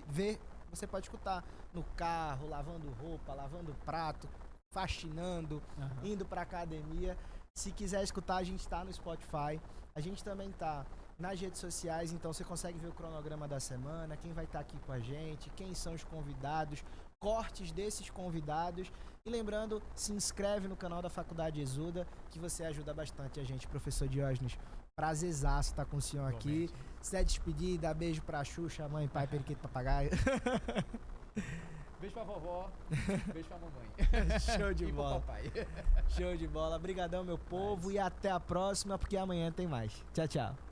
ver, você pode escutar no carro, lavando roupa, lavando prato, faxinando, indo pra academia. Se quiser escutar, a gente tá no Spotify. A gente também tá nas redes sociais, então você consegue ver o cronograma da semana, quem vai estar aqui com a gente, quem são os convidados, cortes desses convidados. E lembrando, se inscreve no canal da Faculdade Exuda, que você ajuda bastante a gente, professor Diógenes. Prazerzaço estar com o senhor aqui. Se é despedida, beijo pra Xuxa, mãe, pai, periquito, papagaio. Beijo pra vovó, beijo pra mamãe. Show de e bola. pro papai. Show de bola. Obrigadão, meu povo. E até a próxima, porque amanhã tem mais. Tchau, tchau.